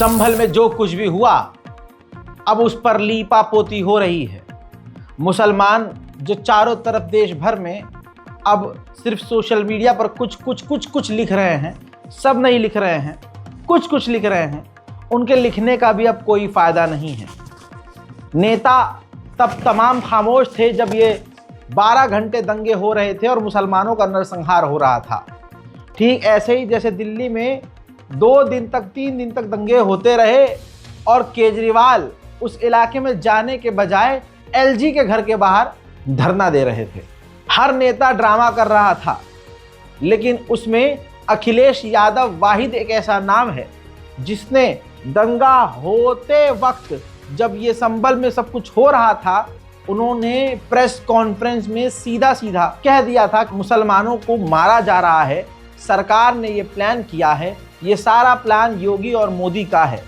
संभल में जो कुछ भी हुआ अब उस पर लीपापोती हो रही है। मुसलमान जो चारों तरफ देश भर में अब सिर्फ सोशल मीडिया पर कुछ लिख रहे हैं, सब नहीं लिख रहे हैं, कुछ लिख रहे हैं, उनके लिखने का भी अब कोई फ़ायदा नहीं है। नेता तब तमाम खामोश थे जब ये 12 घंटे दंगे हो रहे थे और मुसलमानों का नरसंहार हो रहा था। ठीक ऐसे ही जैसे दिल्ली में 2 दिन तक 3 दिन तक दंगे होते रहे और केजरीवाल उस इलाके में जाने के बजाय एलजी के घर के बाहर धरना दे रहे थे। हर नेता ड्रामा कर रहा था, लेकिन उसमें अखिलेश यादव वाहिद एक ऐसा नाम है जिसने दंगा होते वक्त जब ये संभल में सब कुछ हो रहा था, उन्होंने प्रेस कॉन्फ्रेंस में सीधा कह दिया था कि मुसलमानों को मारा जा रहा है, सरकार ने ये प्लान किया है, ये सारा प्लान योगी और मोदी का है।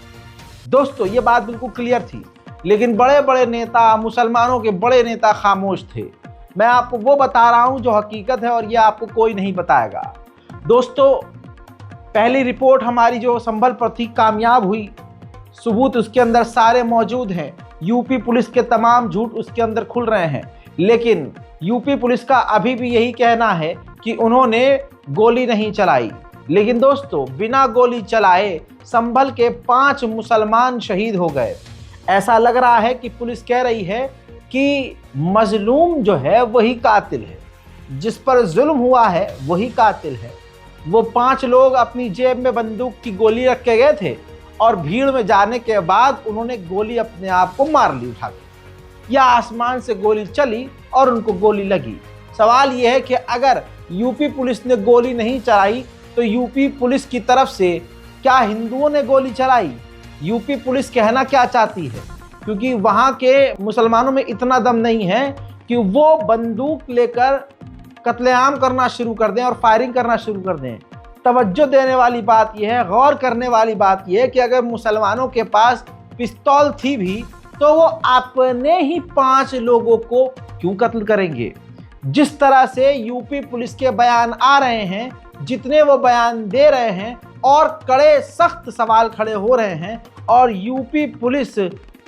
दोस्तों, ये बात बिल्कुल क्लियर थी, लेकिन बड़े बड़े नेता, मुसलमानों के बड़े नेता खामोश थे। मैं आपको वो बता रहा हूँ जो हकीकत है और ये आपको कोई नहीं बताएगा। दोस्तों, पहली रिपोर्ट हमारी जो संभल पर थी कामयाब हुई, सबूत उसके अंदर सारे मौजूद हैं, यूपी पुलिस के तमाम झूठ उसके अंदर खुल रहे हैं, लेकिन यूपी पुलिस का अभी भी यही कहना है कि उन्होंने गोली नहीं चलाई। लेकिन दोस्तों, बिना गोली चलाए संभल के 5 मुसलमान शहीद हो गए। ऐसा लग रहा है कि पुलिस कह रही है कि मजलूम जो है वही कातिल है, जिस पर जुल्म हुआ है वही कातिल है। वो 5 लोग अपनी जेब में बंदूक की गोली रख के गए थे और भीड़ में जाने के बाद उन्होंने गोली अपने आप को मार ली उठा के, या आसमान से गोली चली और उनको गोली लगी। सवाल यह है कि अगर यूपी पुलिस ने गोली नहीं चलाई तो यूपी पुलिस की तरफ से क्या हिंदुओं ने गोली चलाई? यूपी पुलिस कहना क्या चाहती है? क्योंकि वहाँ के मुसलमानों में इतना दम नहीं है कि वो बंदूक लेकर कत्लेआम करना शुरू कर दें और फायरिंग करना शुरू कर दें। तवज्जो देने वाली बात यह है, गौर करने वाली बात यह है कि अगर मुसलमानों के पास पिस्तौल थी भी तो वो अपने ही 5 लोगों को क्यों कत्ल करेंगे? जिस तरह से यूपी पुलिस के बयान आ रहे हैं, जितने वो बयान दे रहे हैं और कड़े सख्त सवाल खड़े हो रहे हैं, और यूपी पुलिस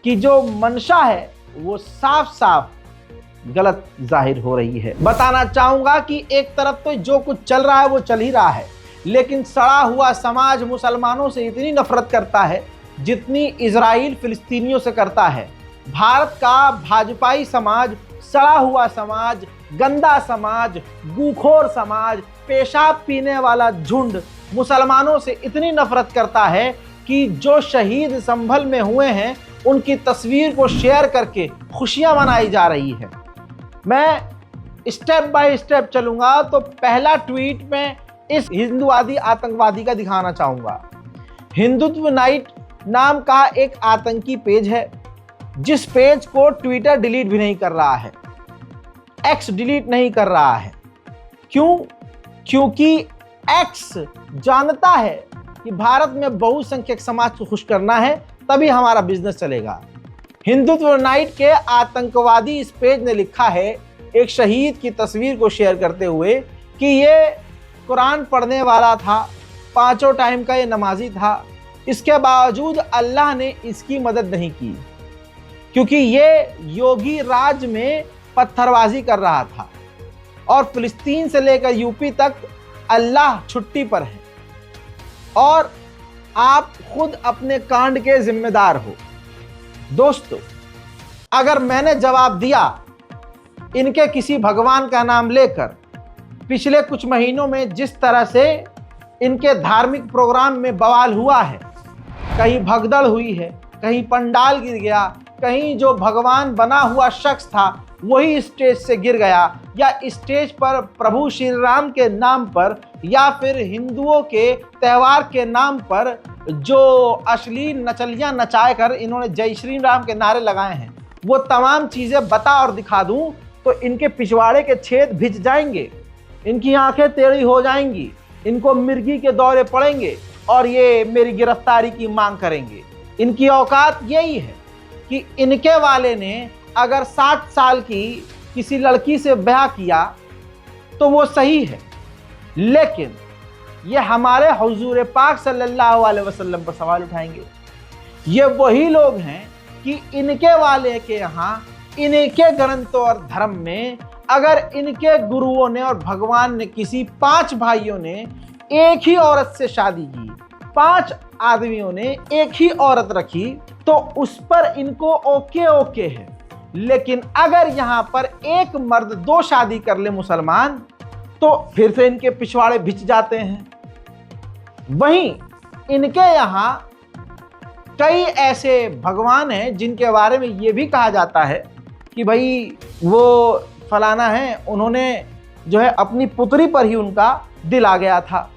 की जो मंशा है वो साफ गलत जाहिर हो रही है। बताना चाहूँगा कि एक तरफ तो जो कुछ चल रहा है वो चल ही रहा है, लेकिन सड़ा हुआ समाज मुसलमानों से इतनी नफरत करता है जितनी इजराइल फिलिस्तीनियों से करता है। भारत का भाजपाई समाज, सड़ा हुआ समाज, गंदा समाज, गूखोर समाज, पेशाब पीने वाला झुंड मुसलमानों से इतनी नफरत करता है कि जो शहीद संभल में हुए हैं उनकी तस्वीर को शेयर करके खुशियां मनाई जा रही है। मैं स्टेप बाय स्टेप चलूंगा, तो पहला ट्वीट में इस हिंदुवादी आतंकवादी का दिखाना चाहूंगा। हिंदुत्व नाइट नाम का एक आतंकी पेज है, जिस पेज को ट्विटर डिलीट भी नहीं कर रहा है, एक्स डिलीट नहीं कर रहा है। क्यों? क्योंकि एक्स जानता है कि भारत में बहुसंख्यक समाज को खुश करना है, तभी हमारा बिजनेस चलेगा। हिंदुत्व नाइट के आतंकवादी इस पेज ने लिखा है, एक शहीद की तस्वीर को शेयर करते हुए, कि ये कुरान पढ़ने वाला था, 5 टाइम का ये नमाजी था, इसके बावजूद अल्लाह ने इसकी मदद नहीं की, क्योंकि ये योगी राज में पत्थरबाजी कर रहा था और फिलिस्तीन से लेकर यूपी तक अल्लाह छुट्टी पर है और आप खुद अपने कांड के जिम्मेदार हो। दोस्तों, अगर मैंने जवाब दिया इनके किसी भगवान का नाम लेकर, पिछले कुछ महीनों में जिस तरह से इनके धार्मिक प्रोग्राम में बवाल हुआ है, कहीं भगदड़ हुई है, कहीं पंडाल गिर गया, कहीं जो भगवान बना हुआ शख्स था वही स्टेज से गिर गया, या स्टेज पर प्रभु श्री राम के नाम पर या फिर हिंदुओं के त्यौहार के नाम पर जो अश्लील नचलियां नचाए कर इन्होंने जय श्री राम के नारे लगाए हैं, वो तमाम चीज़ें बता और दिखा दूं तो इनके पिछवाड़े के छेद भिज जाएंगे, इनकी आंखें टेढ़ी हो जाएंगी, इनको मिर्गी के दौरे पड़ेंगे और ये मेरी गिरफ्तारी की मांग करेंगे। इनकी औकात यही है कि इनके वाले ने अगर 60 साल की किसी लड़की से ब्याह किया तो वो सही है, लेकिन ये हमारे हुजूर पाक सल्लल्लाहु अलैहि वसल्लम पर सवाल उठाएंगे। ये वही लोग हैं कि इनके वाले के यहाँ इनके ग्रंथों और धर्म में अगर इनके गुरुओं ने और भगवान ने किसी 5 भाइयों ने एक ही औरत से शादी की, 5 आदमियों ने एक ही औरत रखी, तो उस पर इनको ओके ओके है। लेकिन अगर यहाँ पर एक मर्द 2 शादी कर ले मुसलमान, तो फिर से इनके पिछवाड़े भिच जाते हैं। वहीं इनके यहाँ कई ऐसे भगवान हैं जिनके बारे में ये भी कहा जाता है कि भाई वो फलाना है, उन्होंने जो है अपनी पुत्री पर ही उनका दिल आ गया था।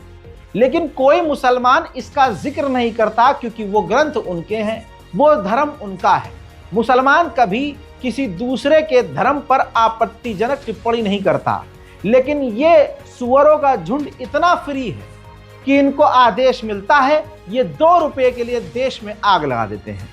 लेकिन कोई मुसलमान इसका जिक्र नहीं करता, क्योंकि वो ग्रंथ उनके हैं, वो धर्म उनका है। मुसलमान कभी किसी दूसरे के धर्म पर आपत्तिजनक टिप्पणी नहीं करता। लेकिन ये सुअरों का झुंड इतना फ्री है कि इनको आदेश मिलता है, ये 2 रुपये के लिए देश में आग लगा देते हैं।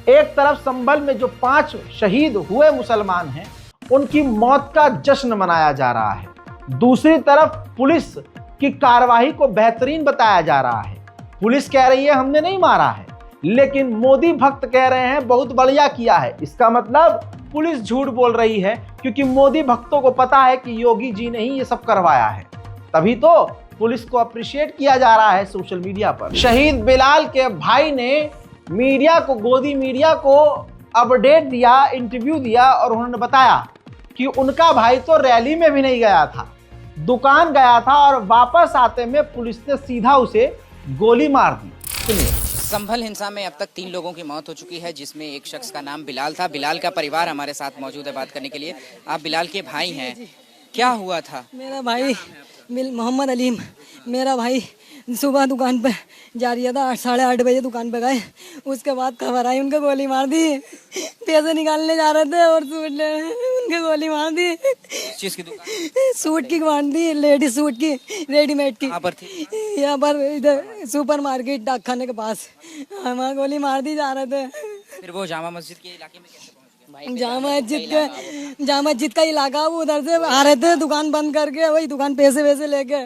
एक तरफ संभल में जो 5 शहीद हुए मुसलमान हैं, उनकी मौत का जश्न मनाया जा रहा है। दूसरी तरफ पुलिस की कार्रवाई को बेहतरीन बताया जा रहा है। पुलिस कह रही है हमने नहीं मारा है, लेकिन मोदी भक्त कह रहे हैं बहुत बढ़िया किया है। इसका मतलब पुलिस झूठ बोल रही है, क्योंकि मोदी भक्तों को पता है कि योगी जी ने ही ये सब करवाया है। तभी तो पुलिस को अप्रिशिएट किया जा रहा है सोशल मीडिया पर। शहीद बिलाल के भाई ने मीडिया को, गोदी मीडिया को अपडेट दिया, इंटरव्यू दिया, और उन्होंने बताया कि उनका भाई तो रैली में भी नहीं गया था, दुकान गया था, और वापस आते में पुलिस ने सीधा उसे गोली मार दी। सुनिए। संभल हिंसा में अब तक 3 लोगों की मौत हो चुकी है, जिसमें एक शख्स का नाम बिलाल था। बिलाल का परिवार हमारे साथ मौजूद है बात करने के लिए। आप बिलाल के भाई हैं, क्या हुआ था? मेरा भाई मोहम्मद अलीम, मेरा भाई सुबह दुकान पे जा रहा था, 8 साढ़े 8 बजे दुकान पे गए। उसके बाद खबर आई उनका गोली मार दी। पैसे निकालने जा रहे थे और सूट ले उनके गोली मार दी। किस चीज की दुकान? सूट की मार दी, लेडीज सूट की, रेडीमेड की। कहाँ पर थी? यहाँ पर इधर सुपर मार्केट डाक खाने के पास हमारा गोली मार दी जा रहे थे। फिर वो जामा मस्जिद के इलाके में कैसे पहुंच गए? जामा मस्जिद का इलाका, वो उधर से आ रहे थे दुकान बंद करके, वही दुकान पैसे वैसे लेके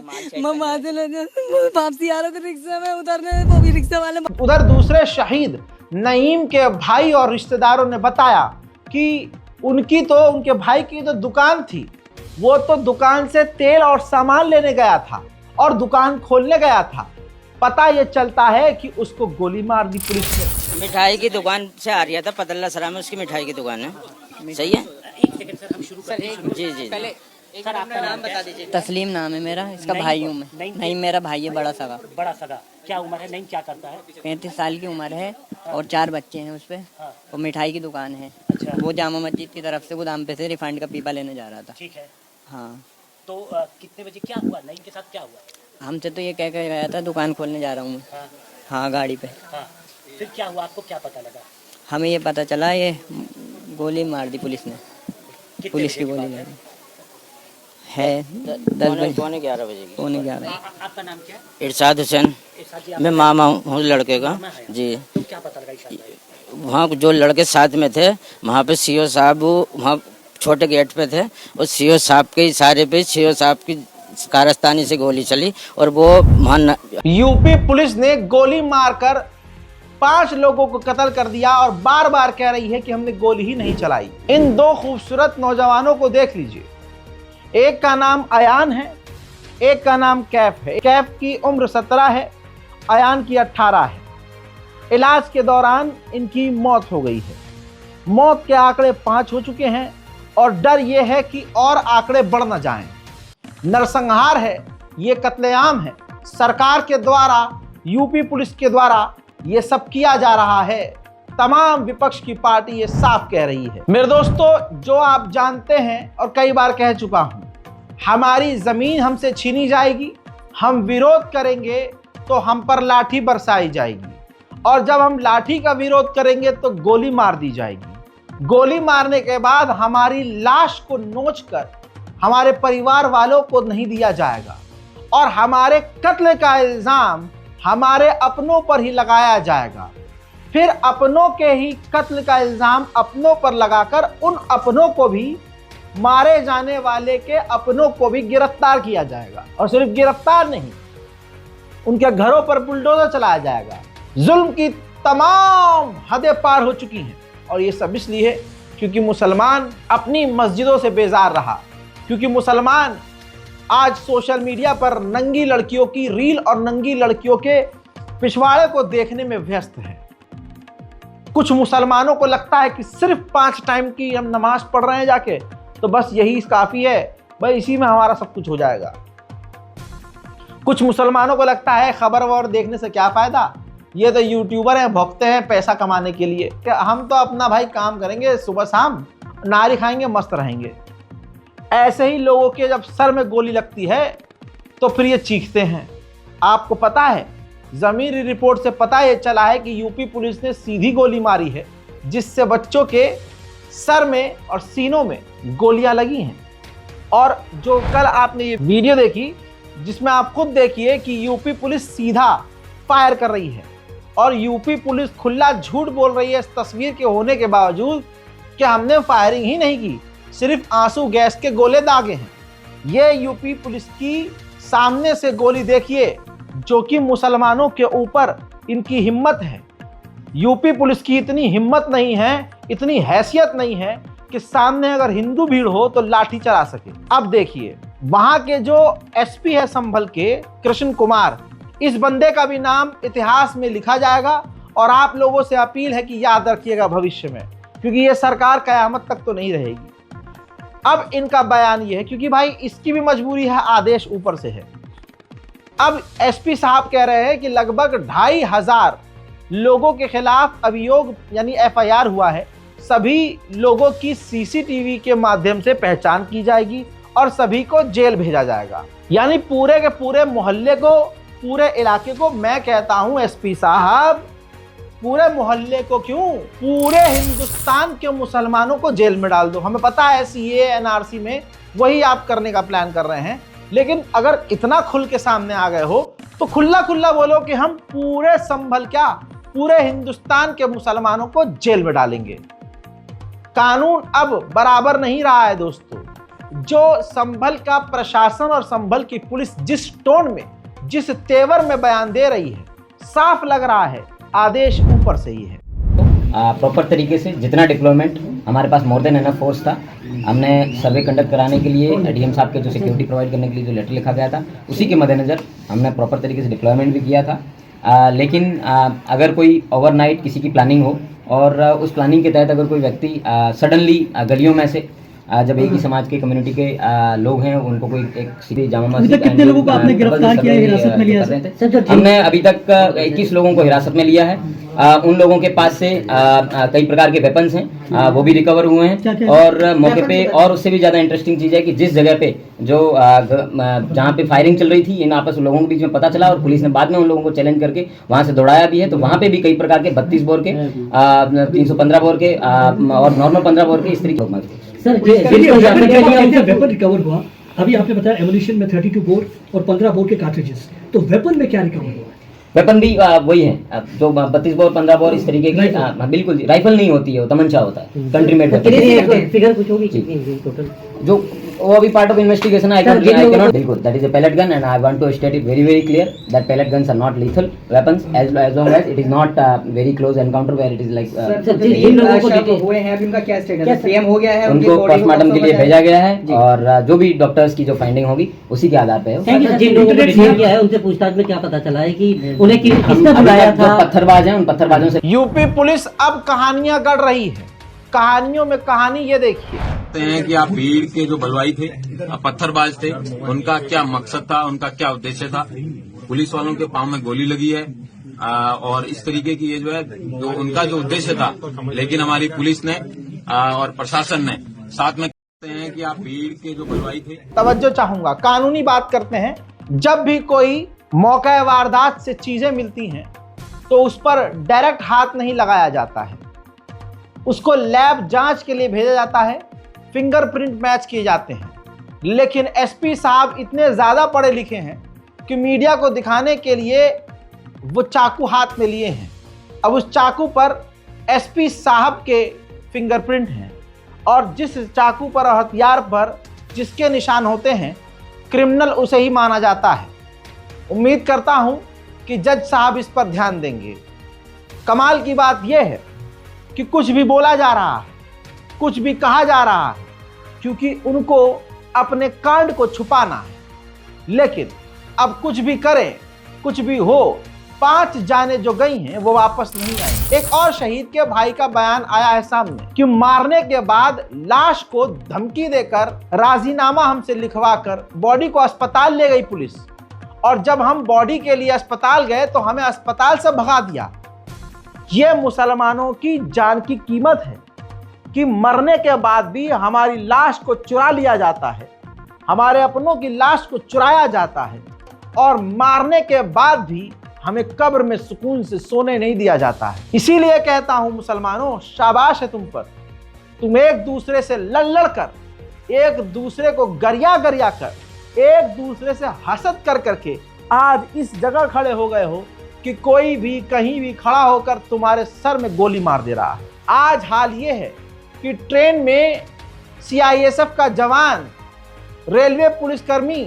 वापसी आ रहे थे रिक्शा में, उतरने वो भी रिक्शा वाले। उधर दूसरे शहीद नईम के भाई और रिश्तेदारों ने बताया कि उनके भाई की तो दुकान थी, वो तो दुकान से तेल और सामान लेने गया था और दुकान खोलने गया था। पता ये चलता है कि उसको गोली मार दी पुलिस ने। मिठाई की दुकान से आ रहा था, पतल्ला सरा में उसकी मिठाई की दुकान है। सही है। एक सेकंड सर, हम शुरू करते हैं। जी जी पहले सर आपका नाम बता दीजिए। तस्लीम नाम है मेरा, इसका भाई हूँ मैं। नहीं, मेरा भाई है, बड़ा सगा। बड़ा सगा। क्या उम्र है? नहीं, क्या करता है? 35 साल की उम्र है और 4 बच्चे हैं उस पे। और मिठाई की दुकान है। अच्छा। वो जामा मस्जिद की तरफ से गोदाम पे से रिफाइंड का पीपा लेने जा रहा था। ठीक है। हाँ। तो कितने बजे क्या हुआ? नईम के साथ क्या हुआ? हमसे तो ये कह के गया था दुकान खोलने जा रहा हूँ मैं। हाँ। हाँ, गाड़ी पे। हाँ। फिर क्या हुआ? आपको क्या पता लगा? हमें ये पता चला ये गोली मार दी पुलिस ने। कितने पुलिस की बजे गोली बात मारी है 10 बजे, पौने 11 बजे की। पौने 11। आपका नाम क्या है? इरशाद हुसैन। इरशाद जी, मैं मामा हूँ लड़के का। मामा है? जी। तो क्या पता लगा इरशाद भाई? वहाँ जो लड़के साथ में थे, वहाँ पे सीओ साहब वहाँ छोटे गेट पे थे, और सीओ साहब के इशारे पे सीओ साहब की कारस्तानी से गोली चली, और वो वहाँ यूपी पुलिस ने गोली मारकर 5 लोगों को कत्ल कर दिया और बार बार कह रही है कि हमने गोली ही नहीं चलाई। इन 2 खूबसूरत नौजवानों को देख लीजिए। एक का नाम अयान है, एक का नाम कैफ है। कैफ की उम्र 17 है, अयान की 18 है। इलाज के दौरान इनकी मौत हो गई है। मौत के आंकड़े 5 हो चुके हैं और डर यह है कि और आंकड़े बढ़ न जाएं। नरसंहार है, ये कत्लेआम है। सरकार के द्वारा, यूपी पुलिस के द्वारा ये सब किया जा रहा है। तमाम विपक्ष की पार्टी ये साफ कह रही है। मेरे दोस्तों, जो आप जानते हैं और कई बार कह चुका हूं, हमारी जमीन हमसे छीनी जाएगी, हम विरोध करेंगे तो हम पर लाठी बरसाई जाएगी, और जब हम लाठी का विरोध करेंगे तो गोली मार दी जाएगी। गोली मारने के बाद हमारी लाश को नोचकर हमारे परिवार वालों को नहीं दिया जाएगा, और हमारे कत्ल का इल्जाम हमारे अपनों पर ही लगाया जाएगा। फिर अपनों के ही कत्ल का इल्जाम अपनों पर लगाकर उन अपनों को भी, मारे जाने वाले के अपनों को भी गिरफ्तार किया जाएगा। और सिर्फ गिरफ्तार नहीं, उनके घरों पर बुलडोजर चलाया जाएगा। जुल्म की तमाम हदें पार हो चुकी हैं। और ये सब इसलिए है क्योंकि मुसलमान अपनी मस्जिदों से बेजार रहा, क्योंकि मुसलमान आज सोशल मीडिया पर नंगी लड़कियों की रील और नंगी लड़कियों के पिछवाड़े को देखने में व्यस्त है। कुछ मुसलमानों को लगता है कि सिर्फ 5 टाइम की हम नमाज पढ़ रहे हैं जाके, तो बस यही काफ़ी है, भाई इसी में हमारा सब कुछ हो जाएगा। कुछ मुसलमानों को लगता है खबर वबर देखने से क्या फ़ायदा, ये तो यूट्यूबर हैं, भोगते हैं पैसा कमाने के लिए, क्या हम तो अपना भाई काम करेंगे, सुबह शाम नारी खाएंगे, मस्त रहेंगे। ऐसे ही लोगों के जब सर में गोली लगती है तो फिर ये चीखते हैं। आपको पता है, ज़मीरी रिपोर्ट से पता ये चला है कि यूपी पुलिस ने सीधी गोली मारी है, जिससे बच्चों के सर में और सीनों में गोलियां लगी हैं। और जो कल आपने ये वीडियो देखी, जिसमें आप खुद देखिए कि यूपी पुलिस सीधा फायर कर रही है और यूपी पुलिस खुला झूठ बोल रही है इस तस्वीर के होने के बावजूद कि हमने फायरिंग ही नहीं की, सिर्फ आंसू गैस के गोले दागे हैं। ये यूपी पुलिस की सामने से गोली देखिए, जो कि मुसलमानों के ऊपर इनकी हिम्मत है। यूपी पुलिस की इतनी हिम्मत नहीं है, इतनी हैसियत नहीं है कि सामने अगर हिंदू भीड़ हो तो लाठी चला सके। अब देखिए, वहां के जो एसपी है संभल के, कृष्ण कुमार, इस बंदे का भी नाम इतिहास में लिखा जाएगा। और आप लोगों से अपील है कि याद रखिएगा भविष्य में, क्योंकि ये सरकार कयामत तक तो नहीं रहेगी। अब इनका बयान ये है, क्योंकि भाई इसकी भी मजबूरी है, आदेश ऊपर से है। अब एसपी साहब कह रहे हैं कि लगभग 2500 लोगों के खिलाफ अभियोग यानी एफआईआर हुआ है। सभी लोगों की सीसीटीवी के माध्यम से पहचान की जाएगी और सभी को जेल भेजा जाएगा। यानी पूरे के पूरे मोहल्ले को, पूरे इलाके को, मैं कहता हूं एसपी साहब, पूरे मोहल्ले को क्यों, पूरे हिंदुस्तान के मुसलमानों को जेल में डाल दो। हमें पता है सीए एनआरसी में वही आप करने का प्लान कर रहे हैं, लेकिन अगर इतना खुल के सामने आ गए हो तो खुला खुला बोलो कि हम पूरे संभल क्या, पूरे हिंदुस्तान के मुसलमानों को जेल में डालेंगे। कानून अब बराबर नहीं रहा है दोस्तों। जो संभल का प्रशासन और संभल की पुलिस जिस टोन में, जिस तेवर में बयान दे रही है, साफ लग रहा है आदेश ऊपर से ही है। प्रॉपर तरीके से जितना डिप्लॉयमेंट हमारे पास मोर देन एनफ फोर्स था, हमने सर्वे कंडक्ट कराने के लिए डीएम साहब के जो सिक्योरिटी प्रोवाइड करने के लिए जो लेटर लिखा गया था, उसी के मद्देनज़र हमने प्रॉपर तरीके से डिप्लॉयमेंट भी किया था। लेकिन अगर कोई ओवरनाइट किसी की प्लानिंग हो और उस प्लानिंग के तहत अगर कोई व्यक्ति सडनली गलियों में से जब एक ही समाज के कम्युनिटी के लोग हैं, उनको कोई एक सीधी जामा मस्जिद, कितने लोगों को आपने गिरफ्तार किया, हिरासत में लिया है? हमने अभी तक 21 लोगों को हिरासत में लिया है। उन लोगों के पास से कई प्रकार के वेपन्स हैं, वो भी रिकवर हुए हैं। और मौके पे और उससे भी ज़्यादा इंटरेस्टिंग चीज़ है कि जिस जगह पे जो जहाँ पे फायरिंग चल रही थी, इन आपस लोगों के बीच में पता चला और पुलिस ने बाद में उन लोगों को चैलेंज करके वहाँ से दौड़ाया भी है। तो वहाँ पे भी कई प्रकार के 32 बोर के, 315 बोर के और नॉर्मल 15 बोर के इस तरीके के सर वेपन रिकवर हुआ। अभी आपने बताया एमुनिशन में 32 बोर और 15 बोर के कार्ट्रिजेस, तो वेपन में क्या रिकवर हुआ? वेपन भी वही है जो 32 बोर 15 बोर इस तरीके की, बिल्कुल जी, राइफल नहीं होती है, वो तमंचा होता है, कंट्री मेड फिगर कुछ होगी टोटल जो वो अभी part of investigation I can not. बिल्कुल, that is a pellet gun and I want to state it very clear that pellet guns are not lethal weapons as long as it is not very close encounter where it is like जिन लोगों को शक हुए हैं अभी उनका क्या status है? PM हो गया है, उनको पोस्टमार्टम के लिए भेजा गया है और जो भी डॉक्टर्स की जो फाइंडिंग होगी उसी के आधार पे जिन लोगों को डिटेन किया है उनसे पूछताछ में क्या पता चला है कि उन्हें किसने बुलाया था? पत्थरबाज हैं, उन पत्थरबाजों से यूपी पुलिस अब कहानियां गढ़ रही है। कहानियों में कहानी ये देखिए हैं कि आप भीड़ के जो बलवाई थे, पत्थरबाज थे, उनका क्या मकसद था, उनका क्या उद्देश्य था। पुलिस वालों के पांव में गोली लगी है और इस तरीके की ये जो है जो उनका जो उद्देश्य था, लेकिन हमारी पुलिस ने और प्रशासन ने साथ में कहते हैं कि आप भीड़ के जो बलवाई थे। तवज्जो चाहूंगा, कानूनी बात करते हैं। जब भी कोई मौका वारदात से चीजें मिलती हैं तो उस पर डायरेक्ट हाथ नहीं लगाया जाता है, उसको लैब जांच के लिए भेजा जाता है, फिंगरप्रिंट मैच किए जाते हैं। लेकिन एसपी साहब इतने ज़्यादा पढ़े लिखे हैं कि मीडिया को दिखाने के लिए वो चाकू हाथ में लिए हैं। अब उस चाकू पर एसपी साहब के फिंगरप्रिंट हैं और जिस चाकू पर और हथियार पर जिसके निशान होते हैं, क्रिमिनल उसे ही माना जाता है। उम्मीद करता हूं कि जज साहब इस पर ध्यान देंगे। कमाल की बात यह है कि कुछ भी बोला जा रहा है, कुछ भी कहा जा रहा है, क्योंकि उनको अपने कांड को छुपाना है। लेकिन अब कुछ भी करें, कुछ भी हो, 5 जाने जो गई हैं वो वापस नहीं आई। एक और शहीद के भाई का बयान आया है सामने कि मारने के बाद लाश को धमकी देकर राजीनामा हमसे लिखवाकर बॉडी को अस्पताल ले गई पुलिस, और जब हम बॉडी के लिए अस्पताल गए तो हमें अस्पताल से भगा दिया। ये मुसलमानों की जान की कीमत है कि मरने के बाद भी हमारी लाश को चुरा लिया जाता है, हमारे अपनों की लाश को चुराया जाता है, और मारने के बाद भी हमें कब्र में सुकून से सोने नहीं दिया जाता है। इसीलिए कहता हूं मुसलमानों, शाबाश है तुम पर। तुम एक दूसरे से लड़ कर, एक दूसरे को गरिया गरिया कर, एक दूसरे से हसद कर करके आज इस जगह खड़े हो गए हो कि कोई भी कहीं भी खड़ा होकर तुम्हारे सर में गोली मार दे रहा है। आज हाल ये है कि ट्रेन में CISF का जवान, रेलवे पुलिसकर्मी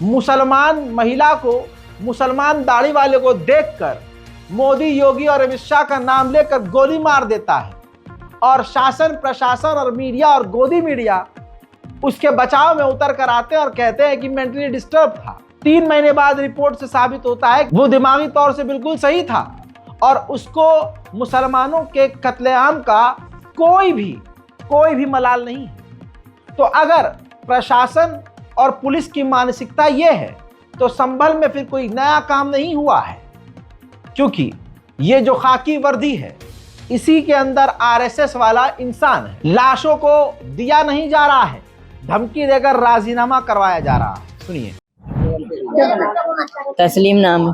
मुसलमान महिला को, मुसलमान दाढ़ी वाले को देखकर मोदी, योगी और अमित शाह का नाम लेकर गोली मार देता है, और शासन, प्रशासन और मीडिया और गोदी मीडिया उसके बचाव में उतर कर आते हैं और कहते हैं कि मेंटली डिस्टर्ब था। 3 महीने बाद रिपोर्ट से साबित होता है वो दिमागी तौर से बिल्कुल सही था, और उसको मुसलमानों के कत्लेआम का कोई भी मलाल नहीं है। तो अगर प्रशासन और पुलिस की मानसिकता ये है तो संभल में फिर कोई नया काम नहीं हुआ है, क्योंकि ये जो खाकी वर्दी है इसी के अंदर RSS वाला इंसान है। लाशों को दिया नहीं जा रहा है, धमकी देकर राजीनामा करवाया जा रहा है। सुनिए। तस्लीम नाम है।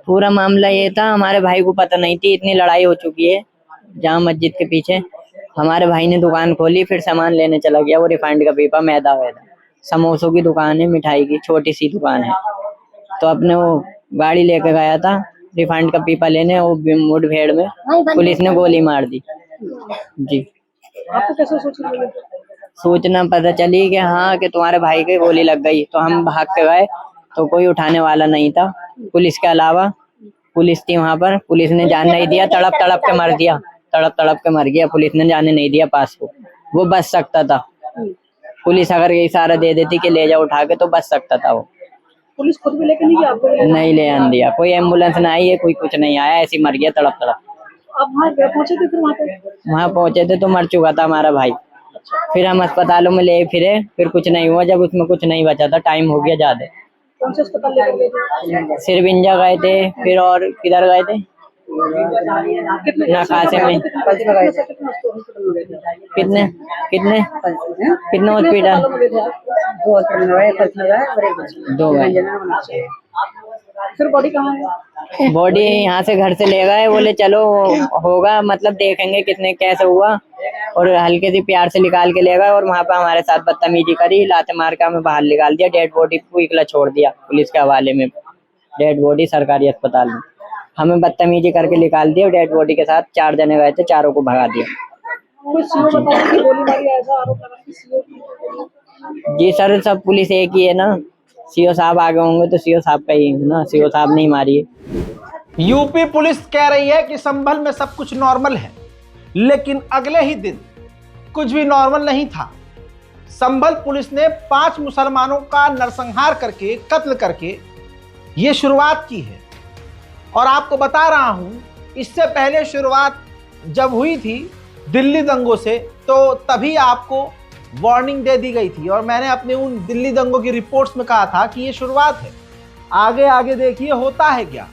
पूरा मामला ये था, हमारे भाई को पता नहीं थी, इतनी लड़ाई हो चुकी है जामा मस्जिद के पीछे। हमारे भाई ने दुकान खोली, फिर सामान लेने चला गया, वो रिफाइंड का पीपा, मैदा वैदा, समोसों की दुकान है, मिठाई की छोटी सी दुकान है। तो अपने वो गाड़ी लेके गया था रिफाइंड का पीपा लेने, वो मुठभेड़ में पुलिस ने गोली मार दी। जी। आपको कैसे सूचना पता चली कि हाँ कि तुम्हारे भाई के गोली लग गई, तो हम भाग के गए, तो कोई उठाने वाला नहीं था पुलिस के अलावा। पुलिस थी वहां पर, पुलिस ने जान नहीं दिया, तड़प तड़प के मर दिया, तड़प तड़प के मर गया। पुलिस ने जाने नहीं दिया पास को, वो बच सकता था। पुलिस अगर इशारा दे देती कि ले जाओ उठा के, तो बच सकता था वो। पुलिस खुद भी लेके नहीं गया आपको? नहीं ले आन दिया, कोई एम्बुलेंस ना आई है, कोई कुछ नहीं आया, ऐसे ही मर गया तड़प तड़प। आप वहाँ पहुंचे थे? फिर वहाँ पहुंचे थे तो मर चुका था हमारा भाई। फिर हम अस्पतालों में ले फिरे, फिर कुछ नहीं हुआ। जब उसमें कुछ नहीं बचा था, टाइम हो गया ज्यादा। कौन से अस्पताल लेकर गए थे? सिरबिंजा गए थे, फिर और किधर गए थे, नखासे में। कितने कितने कितने हॉस्पिटल? 2 गए। फिर बॉडी कहाँ है? बॉडी यहाँ से घर से ले गए, बोले चलो होगा, मतलब देखेंगे कितने कैसे हुआ, और हल्के से प्यार से निकाल के ले गए। और वहाँ पे हमारे साथ बदतमीजी करी, लाते मार के हमें बाहर निकाल दिया। डेड बॉडी को इकला छोड़ दिया पुलिस के हवाले में, डेड बॉडी सरकारी अस्पताल में। हमें बदतमीजी करके निकाल दिया। डेड बॉडी के साथ 4 जने गए थे, चारों को भगा दिया। जी सर, सब पुलिस एक ही है ना, CO साहब आगे होंगे तो CO साहब का ही है ना, CO साहब नहीं मारी है। यूपी पुलिस कह रही है कि संभल में सब कुछ नॉर्मल है, लेकिन अगले ही दिन कुछ भी नॉर्मल नहीं था। संभल पुलिस ने 5 मुसलमानों का नरसंहार करके, कत्ल करके ये शुरुआत की है। और आपको बता रहा हूं, इससे पहले शुरुआत जब हुई थी दिल्ली दंगों से, तो तभी आपको वार्निंग दे दी गई थी, और मैंने अपने उन दिल्ली दंगों की रिपोर्ट्स में कहा था कि ये शुरुआत है, आगे आगे देखिए होता है क्या।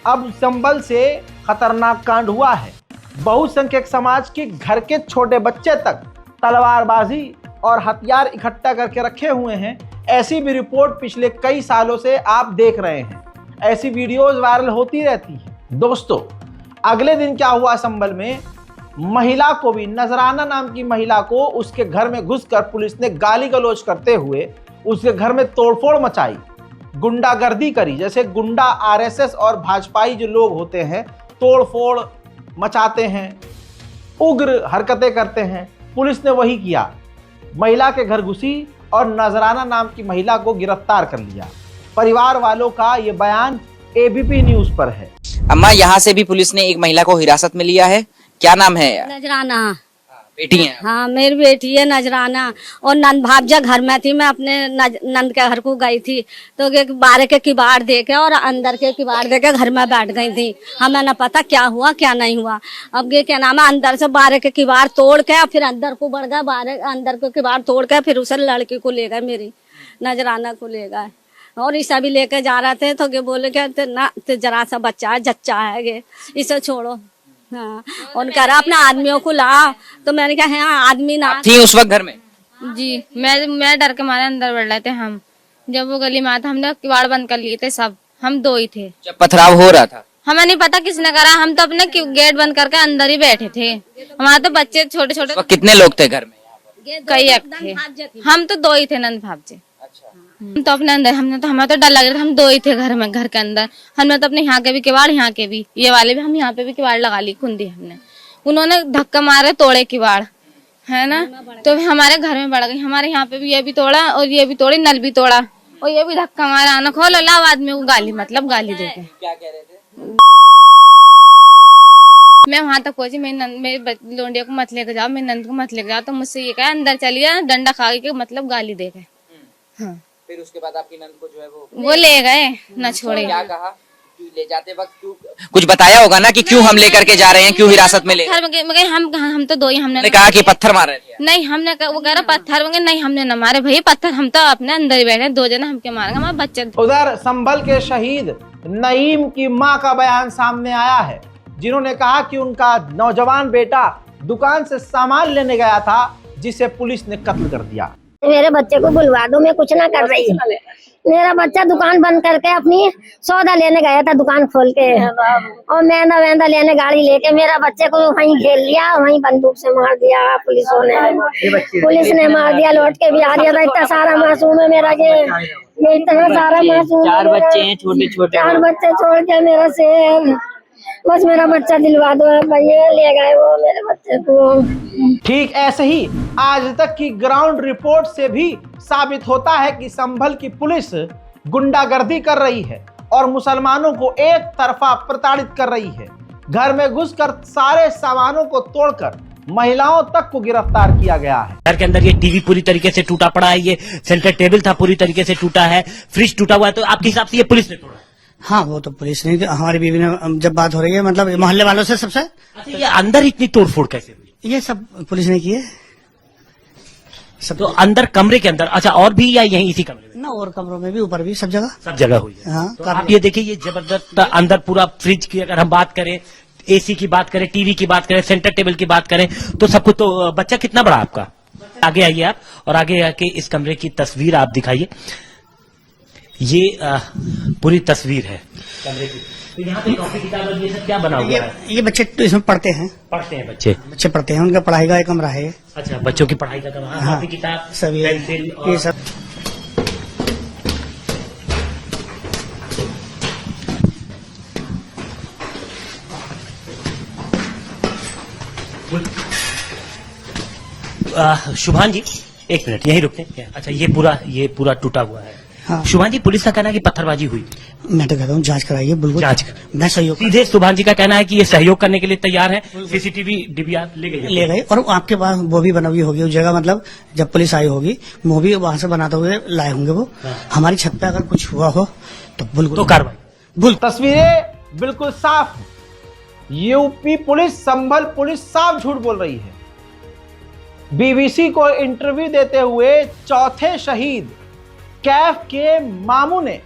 अब संभल से खतरनाक कांड हुआ है। बहुसंख्यक समाज के घर के छोटे बच्चे तक तलवारबाजी और हथियार इकट्ठा करके रखे हुए हैं। ऐसी भी रिपोर्ट पिछले कई सालों से आप देख रहे हैं, ऐसी वीडियोस वायरल होती रहती हैं। दोस्तों, अगले दिन क्या हुआ संभल में, महिला को भी, नजराना नाम की महिला को उसके घर में घुसकर पुलिस ने गाली गलौज करते हुए उसके घर में तोड़फोड़ मचाई, गुंडागर्दी करी। जैसे गुंडा RSS और भाजपाई जो लोग होते हैं, तोड़फोड़ मचाते हैं, उग्र हरकतें करते हैं, पुलिस ने वही किया। महिला के घर घुसी और नजराना नाम की महिला को गिरफ्तार कर लिया। परिवार वालों का ये बयान एबीपी न्यूज पर है। अम्मा, यहाँ से भी पुलिस ने एक महिला को हिरासत में लिया है, क्या नाम है? नजराना। बेटी है? हाँ, मेरी बेटी है नजराना। और नंद भावजा घर में थी, मैं अपने नंद के घर को गई थी तो बाहर के किवाड़ देके और अंदर के किवाड़ देके घर में बैठ गई थी। हमें न पता क्या हुआ क्या नहीं हुआ। अब ये क्या नाम है, अंदर से बाहर के किवाड़ तोड़ के फिर अंदर को बढ़ गए, बाहर अंदर के किवाड़ तोड़ के फिर उसे लड़की को ले गए, मेरी नजराना को ले गए। और इसे भी लेके जा रहे थे तो ये बोले कि ना जरा सा बच्चा है, जच्चा है, ये इसे छोड़ो। हाँ, उनका अपने आदमियों को लाओ। तो मैंने कहा हाँ, आदमी ना थी उस वक्त घर में? जी, मैं डर के मारे अंदर बढ़ रहे थे हम। जब वो गली में आया था हमने किवाड़ बंद कर लिए थे सब, हम दो ही थे। जब पथराव हो रहा था हमें नहीं पता किसने करा, हम तो अपने गेट बंद करके अंदर ही बैठे थे। हमारे तो बच्चे छोटे छोटे। कितने लोग थे घर में? कई एक थे, हम तो दो ही थे नंद भावजे। हम तो अपने अंदर, हमें तो डर लग रहा था, हम दो ही थे घर में, घर के अंदर। हमने तो अपने यहाँ के भी किवाड़, यहाँ के भी, ये वाले भी, हम यहाँ पे भी किवाड़ लगा ली, खुंदी हमने। उन्होंने धक्का मारे, तोड़े किवाड़, है ना, तो हमारे घर में बढ़ गई। हमारे यहाँ पे भी ये भी तोड़ा और ये भी तोड़ी, नल भी तोड़ा और ये भी धक्का मारा, आना खोलो, लाओ आदमी को गाली, मतलब गाली देके। क्या कह रहे थे? मैं वहां तक पहुंची, मेरे लोंडिया को मत लेकर जाओ, मेरे नंद को मत लेकर जाओ, तो मुझसे ये कहा अंदर चलिए, डंडा खा के मतलब गाली दे गए। हाँ, फिर उसके बाद आपकी नंद को जो है वो ले गए, न छोड़े। क्या कहा? क्यों ले जाते वक्त क्यों कुछ बताया होगा ना कि क्यों हम लेकर के जा रहे हैं, क्यों हिरासत में ले? हम तो दो ही, हमने कहा कि पत्थर मार रहे थे? नहीं, हमने वो कह रहा पत्थर मंगे, नहीं हमने न मारे भैया पत्थर, हम तो अपने अंदर ही बैठे, दो जना हमके मारेंगे, हमारे बच्चे। उधर संभल के शहीद नईम की मां का बयान सामने आया है, जिन्होंने कहा कि उनका नौजवान बेटा दुकान से सामान लेने गया था, जिसे पुलिस ने कत्ल कर दिया। मेरे बच्चे को बुलवा दो, मैं कुछ ना कर रही हूँ। मेरा बच्चा दुकान बंद करके अपनी सौदा लेने गया था, दुकान खोल के, और मैदा वैदा लेने गाड़ी लेके मेरा बच्चे को वहीं घेर लिया, वहीं बंदूक से मार दिया पुलिसों ने। पुलिस ने मार दिया, लौट के भी आ रहा था। इतना सारा मासूम है मेरा, ये इतना सारा मासूम, 4 बच्चे हैं छोटे छोटे, 4 बच्चे छोड़ के मेरा शेर, बस मेरा बच्चा दिलवा दो भैया, ले गए वो मेरे बच्चे को। ठीक ऐसे ही आज तक की ग्राउंड रिपोर्ट से भी साबित होता है कि संभल की पुलिस गुंडागर्दी कर रही है और मुसलमानों को एक तरफा प्रताड़ित कर रही है। घर में घुसकर सारे सामानों को तोड़कर महिलाओं तक को गिरफ्तार किया गया है। घर के अंदर ये टीवी पूरी तरीके से टूटा पड़ा है, ये सेंटर टेबल था पूरी तरीके से टूटा है, फ्रिज टूटा हुआ है। तो आपके हिसाब से ये पुलिस ने तोड़ा? हाँ, वो तो पुलिस ने, हमारी बीवी ने जब बात हो रही है, मतलब मोहल्ले वालों से सबसे। अच्छा, ये अंदर इतनी तोड़फोड़ कैसे हुई? ये सब पुलिस ने की है सब। तो अंदर कमरे के अंदर, अच्छा, और भी या यहीं इसी कमरे में? ना, और कमरों में भी, ऊपर भी, सब जगह हुई है। हाँ, तो आप ये देखिए, ये जबरदस्त अंदर पूरा फ्रिज की अगर हम बात करें, एसी की बात करें, टीवी की बात करें, सेंटर टेबल की बात करें, तो सब कुछ। तो बच्चा कितना बड़ा आपका? आगे आइए आप, और आगे आके इस कमरे की तस्वीर आप दिखाइए। ये पूरी तस्वीर है कमरे की। तो यहाँ पे कॉपी किताब ये सब क्या बना हुआ है? ये बच्चे तो इसमें पढ़ते हैं बच्चे पढ़ते हैं, उनका पढ़ाई का एक कमरा है। अच्छा, बच्चों की पढ़ाई का कमरा। हाँ, कॉपी किताब सभी पेंसिल ये सब। शुभान जी, एक मिनट यहीं रुकते हैं। अच्छा, ये पूरा टूटा हुआ है। हाँ। शुभान जी, पुलिस का कहना है कि पत्थरबाजी हुई। मैं तो कहता हूँ जांच कराइए, बिल्कुल जांच मैं सहयोग। सीधे शुभान जी का कहना है कि ये सहयोग करने के लिए तैयार है। सीसीटीवी डीवीआर ले गए, और आपके पास वो भी बना हुई होगी उस जगह, मतलब जब पुलिस आई होगी वो भी वहां से बनाते हुए लाए होंगे वो। हाँ। हमारी छत पे अगर कुछ हुआ हो तो बिल्कुल तो कार्रवाई। तस्वीरें बिल्कुल साफ, यूपी पुलिस, संभल पुलिस साफ झूठ बोल रही है। बीबीसी को इंटरव्यू देते हुए चौथे शहीद कैफ के मामू ने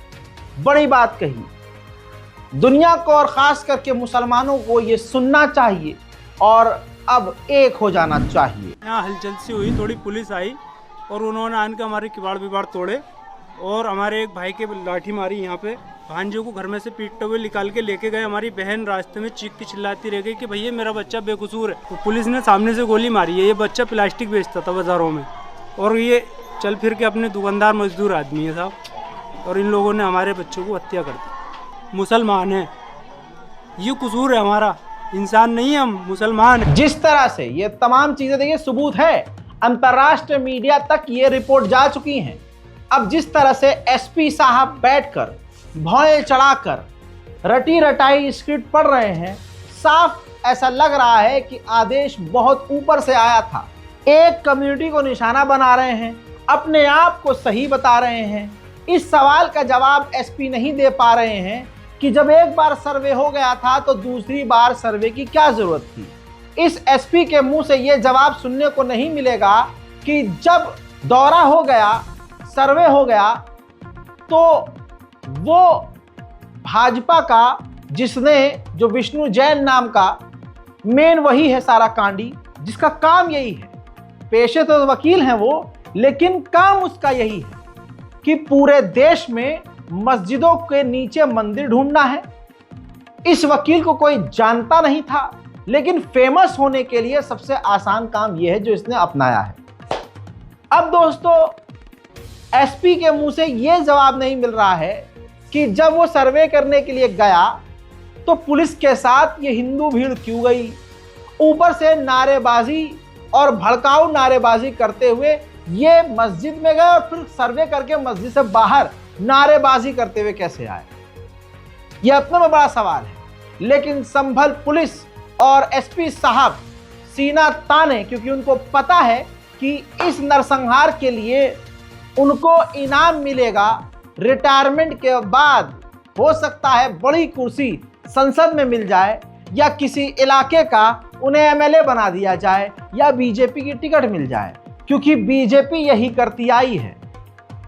बड़ी बात कही। दुनिया को और खास करके मुसलमानों को ये सुनना चाहिए और अब एक हो जाना चाहिए। यहाँ हलचल सी हुई, थोड़ी पुलिस आई और उन्होंने आन के हमारे किवाड़ तोड़े और हमारे एक भाई के लाठी मारी। यहाँ पे भांजों को घर में से पीटते हुए निकाल के लेके गए। हमारी बहन रास्ते में चीखती चिल्लाती रह गई कि भैया मेरा बच्चा बेकसूर है। तो पुलिस ने सामने से गोली मारी है। ये बच्चा प्लास्टिक बेचता था बाजारों में और ये चल फिर के अपने दुकानदार मजदूर आदमी है साहब, और इन लोगों ने हमारे बच्चों को हत्या कर दी। मुसलमान है, ये कसूर है हमारा, इंसान नहीं है हम, मुसलमान है। जिस तरह से ये तमाम चीजें देखिए सबूत है, अंतर्राष्ट्रीय मीडिया तक ये रिपोर्ट जा चुकी हैं। अब जिस तरह से एसपी साहब बैठकर भौएं चढ़ाकर रटी रटाई स्क्रिप्ट पढ़ रहे हैं। साफ ऐसा लग रहा है कि आदेश बहुत ऊपर से आया था। एक कम्युनिटी को निशाना बना रहे हैं, अपने आप को सही बता रहे हैं। इस सवाल का जवाब एसपी नहीं दे पा रहे हैं कि जब एक बार सर्वे हो गया था तो दूसरी बार सर्वे की क्या जरूरत थी। इस एसपी के मुंह से यह जवाब सुनने को नहीं मिलेगा कि जब दौरा हो गया, सर्वे हो गया, तो वो भाजपा का जिसने जो विष्णु जैन नाम का मेन वही है सारा कांडी, जिसका काम यही है। पेशे तो वकील हैं वो, लेकिन काम उसका यही है कि पूरे देश में मस्जिदों के नीचे मंदिर ढूंढना है। इस वकील को कोई जानता नहीं था, लेकिन फेमस होने के लिए सबसे आसान काम यह है जो इसने अपनाया है। अब दोस्तों, एसपी के मुंह से यह जवाब नहीं मिल रहा है कि जब वो सर्वे करने के लिए गया तो पुलिस के साथ ये हिंदू भीड़ क्यों गई। ऊपर से नारेबाजी और भड़काऊ नारेबाजी करते हुए ये मस्जिद में गए और फिर सर्वे करके मस्जिद से बाहर नारेबाजी करते हुए कैसे आए, यह अपने में बड़ा सवाल है। लेकिन संभल पुलिस और एसपी साहब सीना ताने, क्योंकि उनको पता है कि इस नरसंहार के लिए उनको इनाम मिलेगा। रिटायरमेंट के बाद हो सकता है बड़ी कुर्सी संसद में मिल जाए, या किसी इलाके का उन्हें एमएलए बना दिया जाए, या बीजेपी की टिकट मिल जाए, क्योंकि बीजेपी यही करती आई है।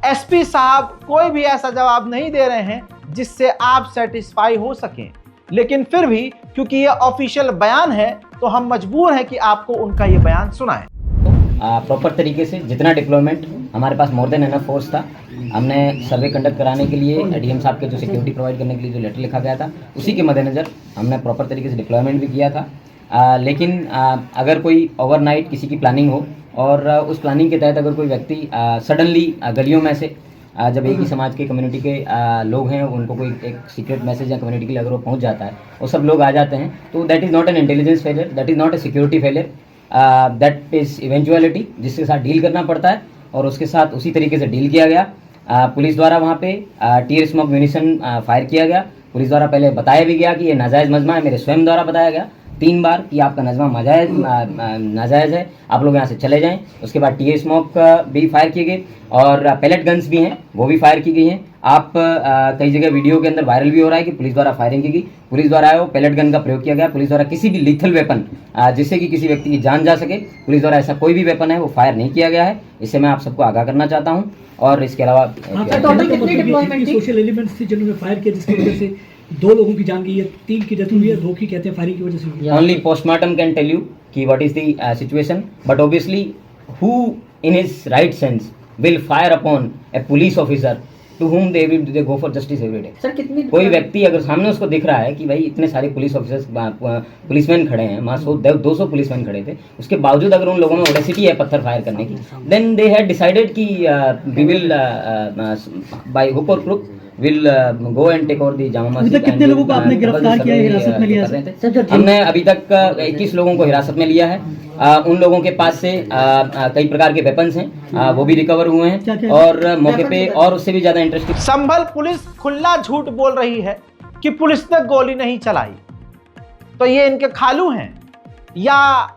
एसपी साहब कोई भी ऐसा जवाब नहीं दे रहे हैं जिससे आप सेटिस्फाई हो सकें, लेकिन फिर भी क्योंकि ये ऑफिशियल बयान है तो हम मजबूर हैं कि आपको उनका ये बयान सुनाएं। प्रॉपर तरीके से जितना डिप्लॉयमेंट हमारे पास मोर देन एनफ फोर्स था, हमने सर्वे कंडक्ट कराने के लिए डीएम साहब के जो सिक्योरिटी प्रोवाइड करने के लिए जो लेटर लिखा गया था, उसी के मद्देनज़र हमने प्रॉपर तरीके से डिप्लॉयमेंट भी किया था। लेकिन अगर कोई ओवरनाइट किसी की प्लानिंग हो और उस प्लानिंग के तहत अगर कोई व्यक्ति सडनली गलियों में से जब एक ही समाज के कम्युनिटी के लोग हैं, उनको कोई एक सीक्रेट मैसेज या कम्युनिटी के लिए अगर वो पहुंच जाता है और सब लोग आ जाते हैं, तो that is not an intelligence failure, that is not a security failure, that is eventuality जिसके साथ डील करना पड़ता है। और उसके साथ उसी तरीके से डील किया गया। पुलिस द्वारा वहाँ पे टीयर स्मोक म्यूनिशन फायर किया गया। पुलिस द्वारा पहले बताया भी गया कि ये नाजायज़ मजमा है, मेरे स्वयं द्वारा बताया गया 3 बार कि आपका नजमा नाजायज़ है, आप लोग यहाँ से चले जाएं। उसके बाद टीयर स्मोक भी फायर किए गए और पैलेट गन्स भी हैं, वो भी फायर की गई हैं। आप कई जगह वीडियो के अंदर वायरल भी हो रहा है कि पुलिस द्वारा फायरिंग की गई, पुलिस द्वारा आया वो पैलेट गन का प्रयोग किया गया। पुलिस द्वारा किसी भी लीथल वेपन जिससे कि किसी व्यक्ति की जान जा सके, पुलिस द्वारा ऐसा कोई भी वेपन है वो फायर नहीं किया गया है। इससे मैं आप सबको आगाह करना चाहता हूँ। और इसके अलावा सोशल एलिमेंट्स थी जिन्होंने फायर किया, जिसकी वजह से 2 लोगों की जान गई है, 3 की डेथ हुई है, 2 की कहते हैं फायरिंग की वजह से। Only postmortem can tell you कि what is the situation, but obviously who in his right sense will fire upon a police officer to whom they go for justice every day। Sir कितनी कोई व्यक्ति अगर सामने उसको दिख रहा है कि भाई इतने सारे पुलिस ऑफिसर्स पुलिसमैन खड़े हैं, वहाँ 200 पुलिसमैन खड़े थे, उसके बावजूद अगर उन लोगों में ऑडेसिटी है पत्थर फायर करने की, देन दे हैड डिसाइडेड कि वी विल बाय हुक और crook will go and take over the Jama Masjid. कितने लोगों को आपने गिरफ्तार किया है, हिरासत में लिया है? हमने अभी तक 21 लोगों को हिरासत में लिया है। उन लोगों के पास से कई प्रकार के वेपन्स हैं, वो भी रिकवर हुए हैं। और मौके पे और उससे भी ज्यादा इंटरेस्टिंग, संभल पुलिस खुला झूठ बोल रही है कि पुलिस ने गोली नहीं चलाई। तो ये इनके खालू हैं, या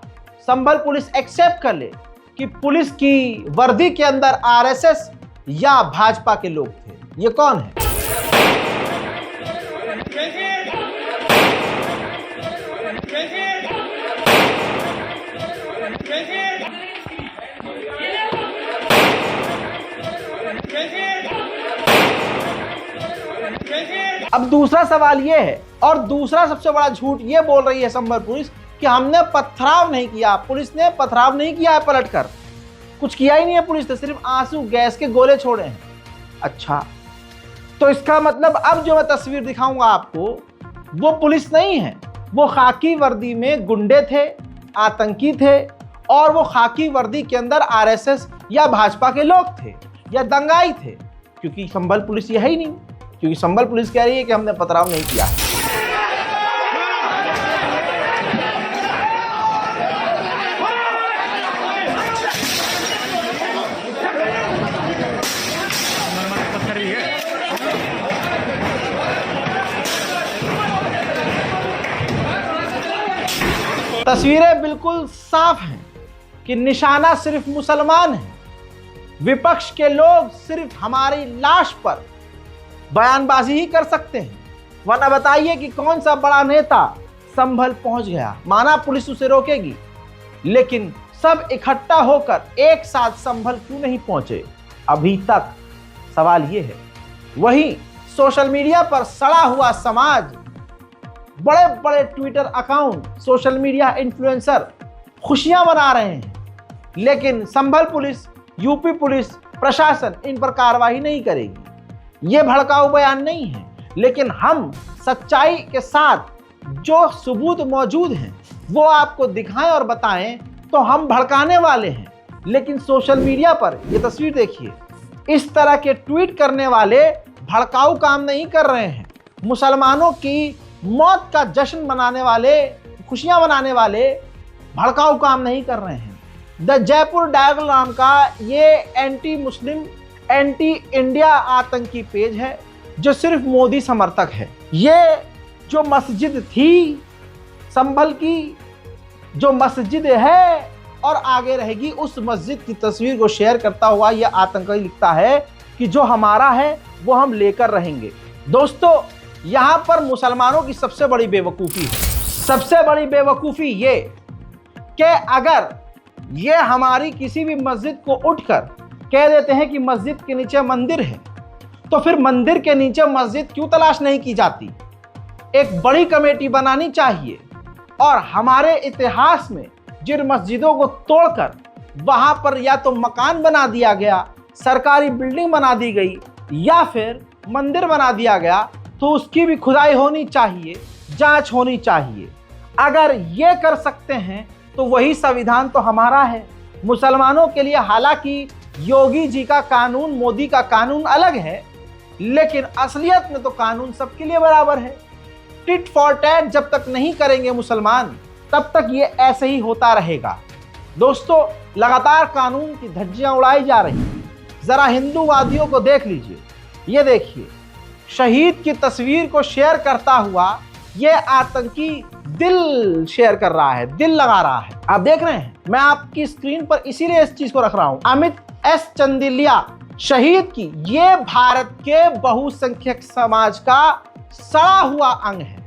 संभल पुलिस एक्सेप्ट कर ले कि पुलिस की वर्दी के अंदर आरएसएस या भाजपा के लोग थे? ये कौन है? अब दूसरा सवाल ये है, और दूसरा सबसे बड़ा झूठ ये बोल रही है संभल पुलिस कि हमने पथराव नहीं किया। पुलिस ने पथराव नहीं किया है, पलटकर कुछ किया ही नहीं है पुलिस ने, सिर्फ आंसू गैस के गोले छोड़े हैं। अच्छा, तो इसका मतलब अब जो मैं तस्वीर दिखाऊंगा आपको, वो पुलिस नहीं है, वो खाकी वर्दी में गुंडे थे, आतंकी थे, और वो खाकी वर्दी के अंदर आरएसएस या भाजपा के लोग थे या दंगाई थे। क्योंकि संभल पुलिस यह ही नहीं, क्योंकि संभल पुलिस कह रही है कि हमने पथराव नहीं किया। तस्वीरें बिल्कुल साफ हैं कि निशाना सिर्फ मुसलमान है। विपक्ष के लोग सिर्फ हमारी लाश पर बयानबाजी ही कर सकते हैं, वरना बताइए कि कौन सा बड़ा नेता संभल पहुंच गया। माना पुलिस उसे रोकेगी, लेकिन सब इकट्ठा होकर एक साथ संभल क्यों नहीं पहुंचे अभी तक, सवाल ये है। वहीं सोशल मीडिया पर सड़ा हुआ समाज, बड़े बड़े Twitter account, social media influencer खुशियां मना रहे हैं, लेकिन संभल पुलिस, यूपी पुलिस प्रशासन इन पर कार्रवाई नहीं करेगी। ये भड़काऊ बयान नहीं है, लेकिन हम सच्चाई के साथ जो सबूत मौजूद हैं वो आपको दिखाएं और बताएं तो हम भड़काने वाले हैं। लेकिन सोशल मीडिया पर ये तस्वीर देखिए, इस तरह के ट्वीट करने वाले भड़काऊ काम नहीं कर रहे हैं। मुसलमानों की मौत का जश्न मनाने वाले, खुशियां मनाने वाले भड़काऊ काम नहीं कर रहे हैं। द जयपुर डायलॉग नाम का ये एंटी मुस्लिम, एंटी इंडिया आतंकी पेज है जो सिर्फ मोदी समर्थक है। ये जो मस्जिद थी संभल की, जो मस्जिद है और आगे रहेगी, उस मस्जिद की तस्वीर को शेयर करता हुआ यह आतंकी लिखता है कि जो हमारा है वो हम लेकर रहेंगे। दोस्तों, यहाँ पर मुसलमानों की सबसे बड़ी बेवकूफ़ी है। सबसे बड़ी बेवकूफ़ी ये कि अगर ये हमारी किसी भी मस्जिद को उठकर कह देते हैं कि मस्जिद के नीचे मंदिर है, तो फिर मंदिर के नीचे मस्जिद क्यों तलाश नहीं की जाती? एक बड़ी कमेटी बनानी चाहिए और हमारे इतिहास में जिन मस्जिदों को तोड़कर वहां पर या तो मकान बना दिया गया, सरकारी बिल्डिंग बना दी गई या फिर मंदिर बना दिया गया, तो उसकी भी खुदाई होनी चाहिए, जांच होनी चाहिए। अगर ये कर सकते हैं तो वही संविधान तो हमारा है मुसलमानों के लिए। हालांकि योगी जी का कानून, मोदी का कानून अलग है, लेकिन असलियत में तो कानून सबके लिए बराबर है। टिट फॉर टैट जब तक नहीं करेंगे मुसलमान, तब तक ये ऐसे ही होता रहेगा। दोस्तों, लगातार कानून की धज्जियां उड़ाई जा रही हैं। जरा हिंदूवादियों को देख लीजिए, ये देखिए, शहीद की तस्वीर को शेयर करता हुआ ये आतंकी दिल शेयर कर रहा है, दिल लगा रहा है। आप देख रहे हैं, मैं आपकी स्क्रीन पर इसीलिए इस चीज को रख रहा हूं। अमित एस चंदिलिया शहीद की, ये भारत के बहुसंख्यक समाज का सड़ा हुआ अंग है।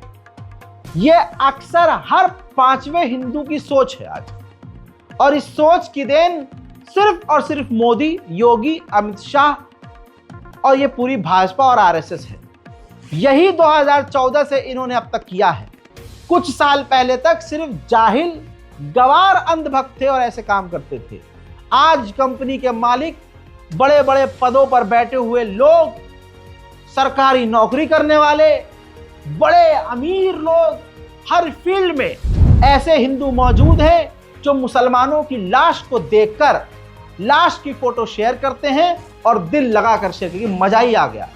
ये अक्सर हर 5वें हिंदू की सोच है आज, और इस सोच की देन सिर्फ और सिर्फ मोदी, योगी, अमित शाह और ये पूरी भाजपा और आरएसएस है। यही 2014 से इन्होंने अब तक किया है। कुछ साल पहले तक सिर्फ जाहिल, गवार, अंधभक्त थे और ऐसे काम करते थे। आज कंपनी के मालिक, बड़े बड़े पदों पर बैठे हुए लोग, सरकारी नौकरी करने वाले, बड़े अमीर लोग, हर फील्ड में ऐसे हिंदू मौजूद हैं जो मुसलमानों की लाश को देखकर लाश की फोटो शेयर करते हैं और दिल लगाकर शेयर करके मजा ही आ गया।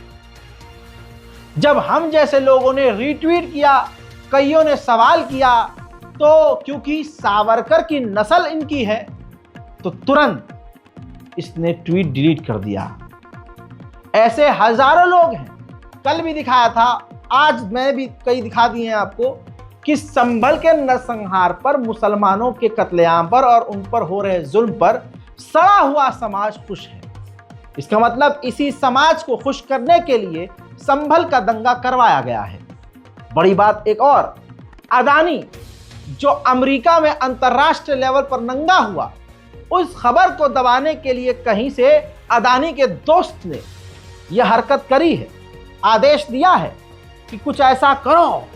जब हम जैसे लोगों ने रीट्वीट किया, कईयों ने सवाल किया, तो क्योंकि सावरकर की नस्ल इनकी है तो तुरंत इसने ट्वीट डिलीट कर दिया। ऐसे हजारों लोग हैं। कल भी दिखाया था, आज मैं भी कई दिखा दिए हैं आपको कि संभल के नरसंहार पर, मुसलमानों के कत्लेआम पर और उन पर हो रहे जुल्म पर सड़ा हुआ समाज खुश है। इसका मतलब इसी समाज को खुश करने के लिए संभल का दंगा करवाया गया है। बड़ी बात एक और, अदानी जो अमेरिका में अंतर्राष्ट्रीय लेवल पर नंगा हुआ, उस खबर को दबाने के लिए कहीं से अदानी के दोस्त ने यह हरकत करी है, आदेश दिया है कि कुछ ऐसा करो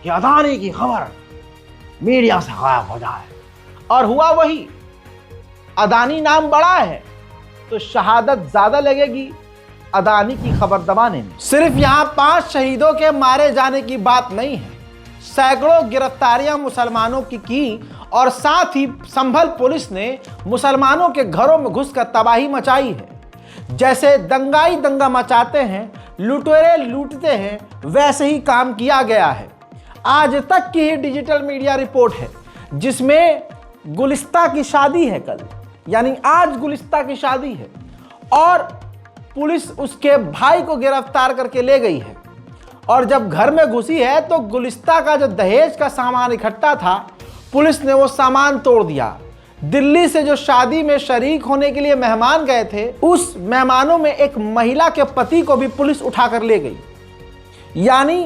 कि अदानी की खबर मीडिया से गायब हो जाए। और हुआ वही। अदानी नाम बड़ा है तो शहादत ज्यादा लगेगी अदानी की खबर दबाने में। सिर्फ यहाँ 5 शहीदों के मारे जाने की बात नहीं है, सैकड़ों गिरफ्तारियां मुसलमानों की और साथ ही संभल पुलिस ने मुसलमानों के घरों में घुसकर तबाही मचाई है। जैसे दंगाई दंगा मचाते हैं, लुटेरे लूटते हैं, वैसे ही काम किया गया है। आज तक की ही डिजिटल मीडिया रिपोर्ट है जिसमें गुलिस्ता की शादी है कल, यानी आज गुलिस्ता की शादी है और पुलिस उसके भाई को गिरफ्तार करके ले गई है। और जब घर में घुसी है तो गुलिस्ता का जो दहेज का सामान इकट्ठा था पुलिस ने वो सामान तोड़ दिया। दिल्ली से जो शादी में शरीक होने के लिए मेहमान गए थे, उस मेहमानों में एक महिला के पति को भी पुलिस उठाकर ले गई। यानी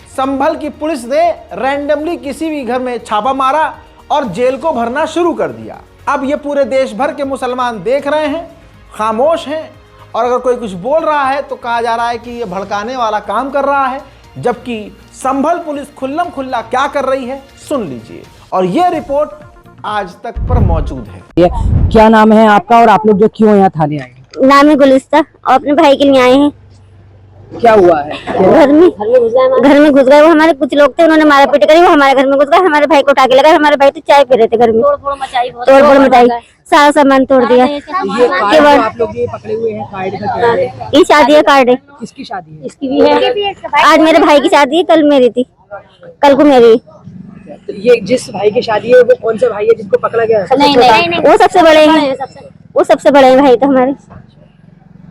संभल की पुलिस ने रैंडमली किसी भी घर में छापा मारा और जेल को भरना शुरू कर दिया। अब ये पूरे देश भर के मुसलमान देख रहे हैं, खामोश हैं, और अगर कोई कुछ बोल रहा है तो कहा जा रहा है कि ये भड़काने वाला काम कर रहा है, जबकि संभल पुलिस खुल्लम खुल्ला क्या कर रही है सुन लीजिए। और ये रिपोर्ट आज तक पर मौजूद है। क्या नाम है आपका और आप लोग जो क्यों यहाँ थाने आए? नाम है गुलिस्ता और अपने भाई के लिए आए हैं। क्या हुआ है? घर में घुस गए वो, हमारे कुछ लोग थे, उन्होंने मारा पीट करी, वो हमारे घर में घुस गए, हमारे भाई को उठा के लगा। हमारे भाई तो चाय पी रहे थे घर में, तोड़ फोड़ मचाई, सारा सामान तोड़ दिया। आप लोग ये पकड़े हुए हैं, कार्ड का क्या है? ये शादी है, कार्ड है। किसकी शादी है? इसकी भी है। आज मेरे भाई की शादी है, कल मेरी थी, कल को मेरी। तो ये जिस भाई की शादी है वो कौन सा भाई है जिसको पकड़ा गया? नहीं, वो सबसे बड़े हैं, वो सबसे बड़े हैं भाई तो हमारे।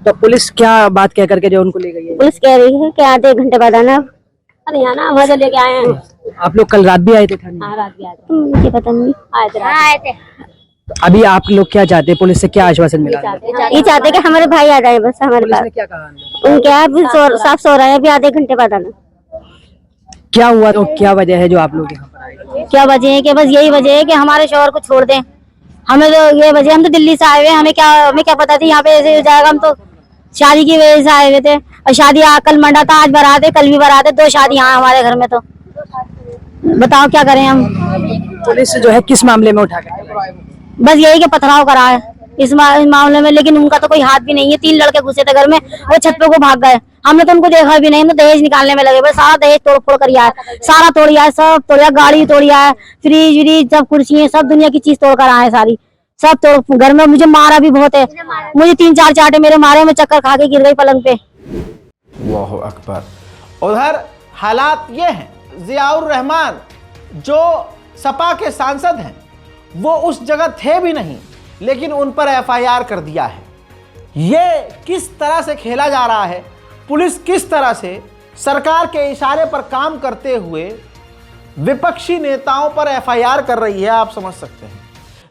तो पुलिस क्या बात कह करके जो उनको ले गई है? पुलिस कह रही है कि आधे एक घंटे बाद आना। अरे आना, मजा लेके आए हैं। आप लोग कल रात भी आए थे थाने? हाँ, रात भी आए थे। मुझे पता नहीं, आए थे। तो अभी आप लोग क्या चाहते हैं? पुलिस से क्या आश्वासन मिला? ये चाहते कि हमारे भाई आ जाए बस हमारे पास। क्या कहा? उनके यहाँ साफ सो रहा है, अभी आधे घंटे बाद आना। क्या हुआ तो क्या वजह है जो आप लोग यहाँ पर आए? क्या वजह है कि बस यही वजह है कि हमारे शोहर को छोड़ दें। हमें तो ये वजह, हम तो दिल्ली से आए हुए, हमें क्या पता थी यहाँ पे ऐसे हो जाएगा। हम तो शादी की वजह से आए हुए थे, और शादी कल मंडा था, आज बारात है, कल भी बारात है, 2 शादी यहाँ हमारे घर में। तो बताओ क्या करें हम? पुलिस जो है किस मामले में उठा कर? बस यही कि पथराव करा है इस मामले में, लेकिन उनका तो कोई हाथ भी नहीं है। 3 लड़के घुसे थे घर में, वो छत पे को भाग गए, हमने तो उनको देखा भी नहीं। तो दहेज निकालने में लगे, बस सारा दहेज तोड़ फोड़ कर आया, सारा तोड़िया है, सब तोड़िया, गाड़ी तोड़िया है, फ्रिज व्रिज सब कुर्सी सब दुनिया की चीज तोड़ कर आए सारी, सब तोड़। घर में मुझे मारा भी बहुत है, मुझे 3-4 चाटे मेरे मारे, मैं चक्कर खा के गिर गई पलंग पे। वाह अकबर। उधर हालात ये हैं, जियाउर रहमान जो सपा के सांसद हैं वो उस जगह थे भी नहीं, लेकिन उन पर एफआईआर कर दिया है। ये किस तरह से खेला जा रहा है, पुलिस किस तरह से सरकार के इशारे पर काम करते हुए विपक्षी नेताओं पर एफआईआर कर रही है, आप समझ सकते हैं।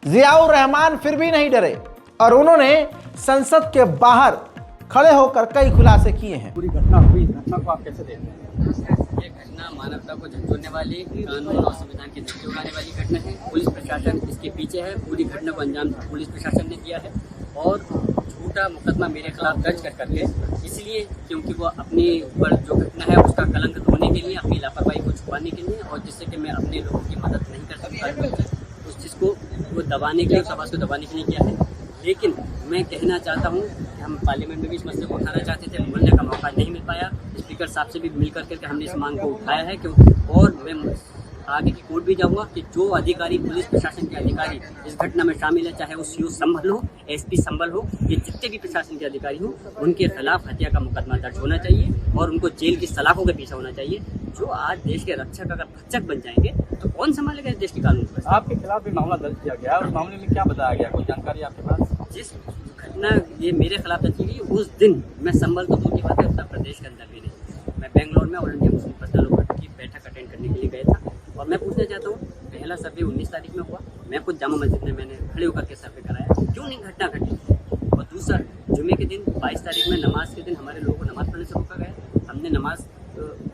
जियाउर रहमान फिर भी नहीं डरे और उन्होंने संसद के बाहर खड़े होकर कई खुलासे किए हैं। पूरी घटना हुई, घटना को आप कैसे देखते हैं? ये घटना मानवता को झंझोड़ने वाली, कानून और संविधान की धज्जी उड़ाने वाली घटना है। पुलिस प्रशासन इसके पीछे है। पूरी घटना को अंजाम पुलिस प्रशासन ने दिया है और झूठा मुकदमा मेरे खिलाफ दर्ज कर करके, इसलिए क्योंकि वो अपने ऊपर जो घटना है उसका कलंक धोने के लिए, अपनी लापरवाही को छुपाने के लिए, और जिससे कि मैं अपने लोगों की मदद नहीं कर सकता, उस चीज़ को वो दबाने के लिए, उस आवाज़ को दबाने के लिए किया है। लेकिन मैं कहना चाहता हूँ कि हम पार्लियामेंट में भी इस मसले को उठाना चाहते थे, बोलने का मौका नहीं मिल पाया। स्पीकर साहब से भी मिल करके हमने इस मांग को उठाया है क्यों, और मैं आगे की कोर्ट भी जाऊंगा कि जो अधिकारी, पुलिस प्रशासन के अधिकारी इस घटना में शामिल है, चाहे वो सीओ संभल हो, एसपी संभल हो, ये जितने भी प्रशासन के अधिकारी हो, उनके खिलाफ हत्या का मुकदमा दर्ज होना चाहिए और उनको जेल की सलाखों के पीछे होना चाहिए। जो आज देश के रक्षक अगर भक्षक बन जाएंगे तो कौन संभालेगा इस देश के कानून को? आपके खिलाफ भी मामला दर्ज किया गया, उस मामले में क्या बताया गया, कोई जानकारी आपके पास? जिस घटना ये मेरे खिलाफ दर्ज की गई, उस दिन मैं संभल तो दूर की बात है, उत्तर प्रदेश के अंदर भी नहीं, मैं बेंगलोर में all India Muslim personal law की बैठक अटेंड करने के लिए गया था। और मैं पूछना चाहता हूँ, पहला सर्वे 19 तारीख में हुआ, मैं खुद जामा मस्जिद में मैंने खड़े होकर के सर्वे कराया, क्यों नहीं घटना घटी? और दूसरा, जुमे के दिन 22 तारीख में नमाज के दिन हमारे लोगों को नमाज पढ़ने से रोका गया। हमने नमाज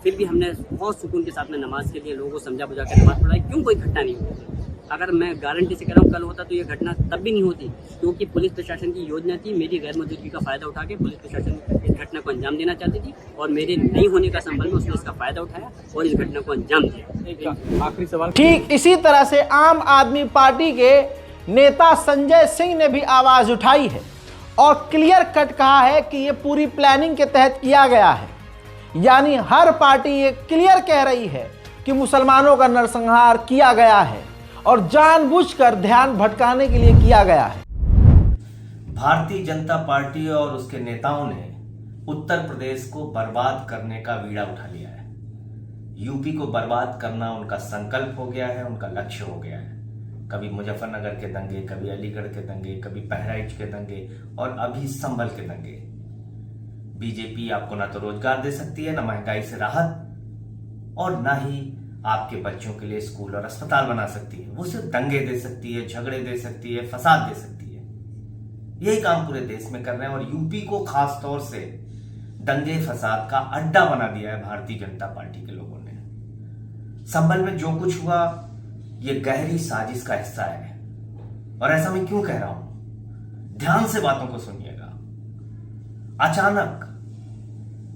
फिर भी हमने बहुत सुकून के साथ में नमाज के लिए लोगों को समझा बुझा कर नमाज पढ़ाई, क्यों कोई घटना नहीं हुई? अगर मैं गारंटी से कह रहा हूँ कल होता तो ये घटना तब भी नहीं होती, क्योंकि पुलिस प्रशासन की योजना थी, मेरी गैर मौजूदगी का फायदा उठा के पुलिस प्रशासन इस घटना को अंजाम देना चाहती थी, और मेरे नहीं होने का संबंध में उसने इसका फायदा उठाया और इस घटना को अंजाम दिया। आखिरी सवाल। ठीक इसी तरह से आम आदमी पार्टी के नेता संजय सिंह ने भी आवाज उठाई है और क्लियर कट कहा है कि ये पूरी प्लानिंग के तहत किया गया है। यानी हर पार्टी ये क्लियर कह रही है कि मुसलमानों का नरसंहार किया गया है और जानबूझकर ध्यान भटकाने के लिए किया गया है। भारतीय जनता पार्टी और उसके नेताओं ने उत्तर प्रदेश को बर्बाद करने का बीड़ा उठा लिया है। यूपी को बर्बाद करना उनका संकल्प हो गया है, उनका लक्ष्य हो गया है। कभी मुजफ्फरनगर के दंगे, कभी अलीगढ़ के दंगे, कभी बहराइच के दंगे और अभी संभल के दंगे। बीजेपी आपको ना तो रोजगार दे सकती है, ना महंगाई से राहत, और ना ही आपके बच्चों के लिए स्कूल और अस्पताल बना सकती है। वो सिर्फ दंगे दे सकती है, झगड़े दे सकती है, फसाद दे सकती है। यही काम पूरे देश में कर रहे हैं और यूपी को खास तौर से दंगे फसाद का अड्डा बना दिया है भारतीय जनता पार्टी के लोगों ने। संभल में जो कुछ हुआ ये गहरी साजिश का हिस्सा है। और ऐसा मैं क्यों कह रहा हूं, ध्यान से बातों को सुनिएगा। अचानक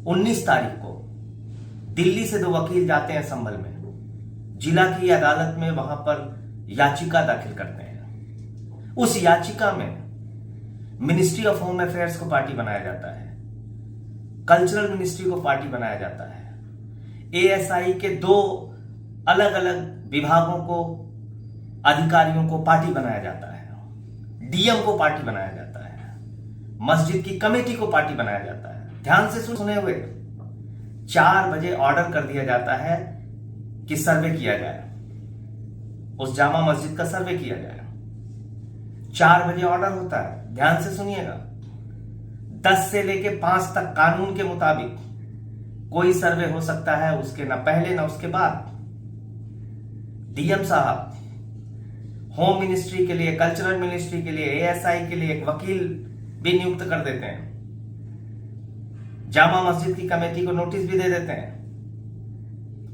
19 तारीख को दिल्ली से 2 वकील जाते हैं संभल में, जिला की अदालत में वहां पर याचिका दाखिल करते हैं। उस याचिका में मिनिस्ट्री ऑफ होम अफेयर्स को पार्टी बनाया जाता है, कल्चरल मिनिस्ट्री को पार्टी बनाया जाता है, एएसआई के 2 अलग अलग विभागों को, अधिकारियों को पार्टी बनाया जाता है, डीएम को पार्टी बनाया जाता है, मस्जिद की कमेटी को पार्टी बनाया जाता है। ध्यान से सुने हुए 4 बजे ऑर्डर कर दिया जाता है कि सर्वे किया जाए, उस जामा मस्जिद का सर्वे किया जाए। 4 बजे ऑर्डर होता है, ध्यान से सुनिएगा। 10 से लेके 5 तक कानून के मुताबिक कोई सर्वे हो सकता है, उसके ना पहले ना उसके बाद। डीएम साहब होम मिनिस्ट्री के लिए, कल्चरल मिनिस्ट्री के लिए, एएसआई के लिए एक वकील भी नियुक्त कर देते हैं। जामा मस्जिद की कमेटी को नोटिस भी दे देते हैं।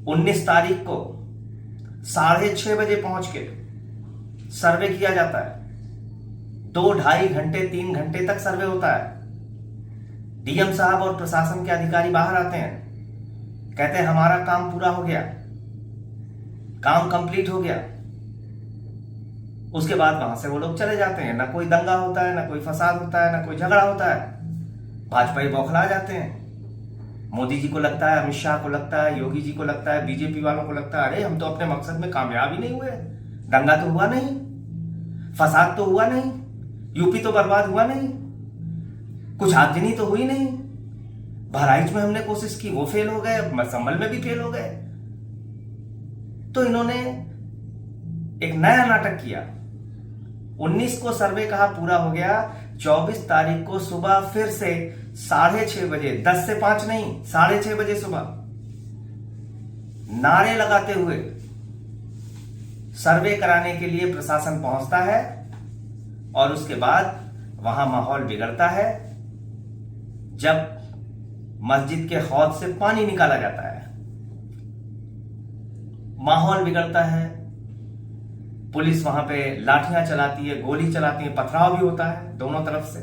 19 तारीख को 6:30 बजे पहुंच के सर्वे किया जाता है। 2-2.5 घंटे 3 घंटे तक सर्वे होता है। डीएम साहब और प्रशासन के अधिकारी बाहर आते हैं, कहते हैं हमारा काम पूरा हो गया, काम कंप्लीट हो गया। उसके बाद वहां से वो लोग चले जाते हैं। ना कोई दंगा होता है, ना कोई फसाद होता है, ना कोई झगड़ा होता है। भाजपाई बौखला जाते हैं। मोदी जी को लगता है, अमित शाह को लगता है, योगी जी को लगता है, बीजेपी वालों को लगता है अरे हम तो अपने मकसद में कामयाब ही नहीं हुए, दंगा तो हुआ नहीं, फसाद तो हुआ नहीं, यूपी तो बर्बाद हुआ नहीं, कुछ आगजनी तो हुई नहीं, बहराइच में हमने कोशिश की वो फेल हो गए, संभल में भी फेल हो गए। तो इन्होंने एक नया नाटक किया। 19 को सर्वे कहा पूरा हो गया, 24 तारीख को सुबह फिर से 6:30 बजे, 10 से 5 नहीं, 6:30 बजे सुबह नारे लगाते हुए सर्वे कराने के लिए प्रशासन पहुंचता है और उसके बाद वहां माहौल बिगड़ता है। जब मस्जिद के हौद से पानी निकाला जाता है, माहौल बिगड़ता है, पुलिस वहां पे लाठियां चलाती है, गोली चलाती है, पथराव भी होता है दोनों तरफ से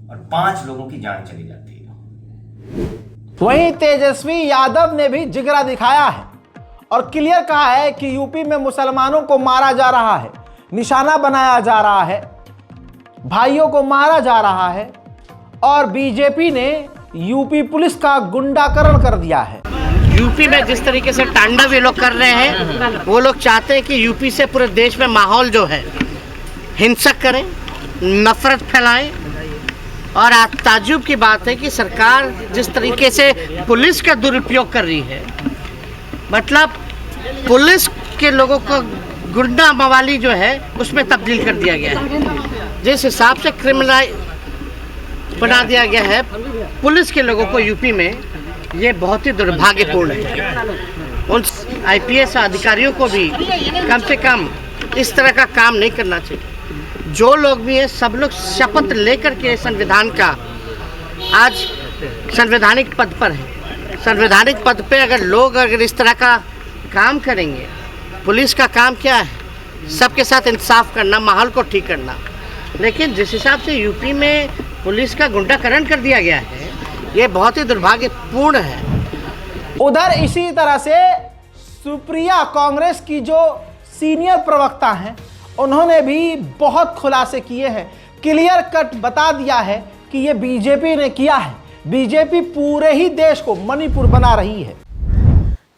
और 5 लोगों की जान चली जाती है। वहीं तेजस्वी यादव ने भी जिगरा दिखाया है और क्लियर कहा है कि यूपी में मुसलमानों को मारा जा रहा है, निशाना बनाया जा रहा है, भाइयों को मारा जा रहा है और बीजेपी ने यूपी पुलिस का गुंडाकरण कर दिया है। यूपी में जिस तरीके से तांडव ये लोग कर रहे हैं, वो लोग चाहते हैं कि यूपी से पूरे देश में माहौल जो है हिंसक करें, नफरत फैलाएं। और ताज्जुब की बात है कि सरकार जिस तरीके से पुलिस का दुरुपयोग कर रही है, मतलब पुलिस के लोगों को गुंडा मवाली जो है उसमें तब्दील कर दिया गया है। जिस हिसाब से क्रिमिनलाइज बना दिया गया है पुलिस के लोगों को यूपी में, ये बहुत ही दुर्भाग्यपूर्ण है। उन आईपीएस अधिकारियों को भी कम से कम इस तरह का काम नहीं करना चाहिए। जो लोग भी हैं सब लोग शपथ लेकर के संविधान का आज संवैधानिक पद पर है। संवैधानिक पद पे अगर लोग इस तरह का काम करेंगे, पुलिस का काम क्या है? सबके साथ इंसाफ करना, माहौल को ठीक करना। लेकिन जिस हिसाब से यूपी में पुलिस का गुंडाकरण कर दिया गया है, ये बहुत ही दुर्भाग्यपूर्ण है। उधर इसी तरह से सुप्रिया, कांग्रेस की जो सीनियर प्रवक्ता हैं, उन्होंने भी बहुत खुलासे किए हैं, क्लियर कट बता दिया है कि ये बीजेपी ने किया है। बीजेपी पूरे ही देश को मणिपुर बना रही है।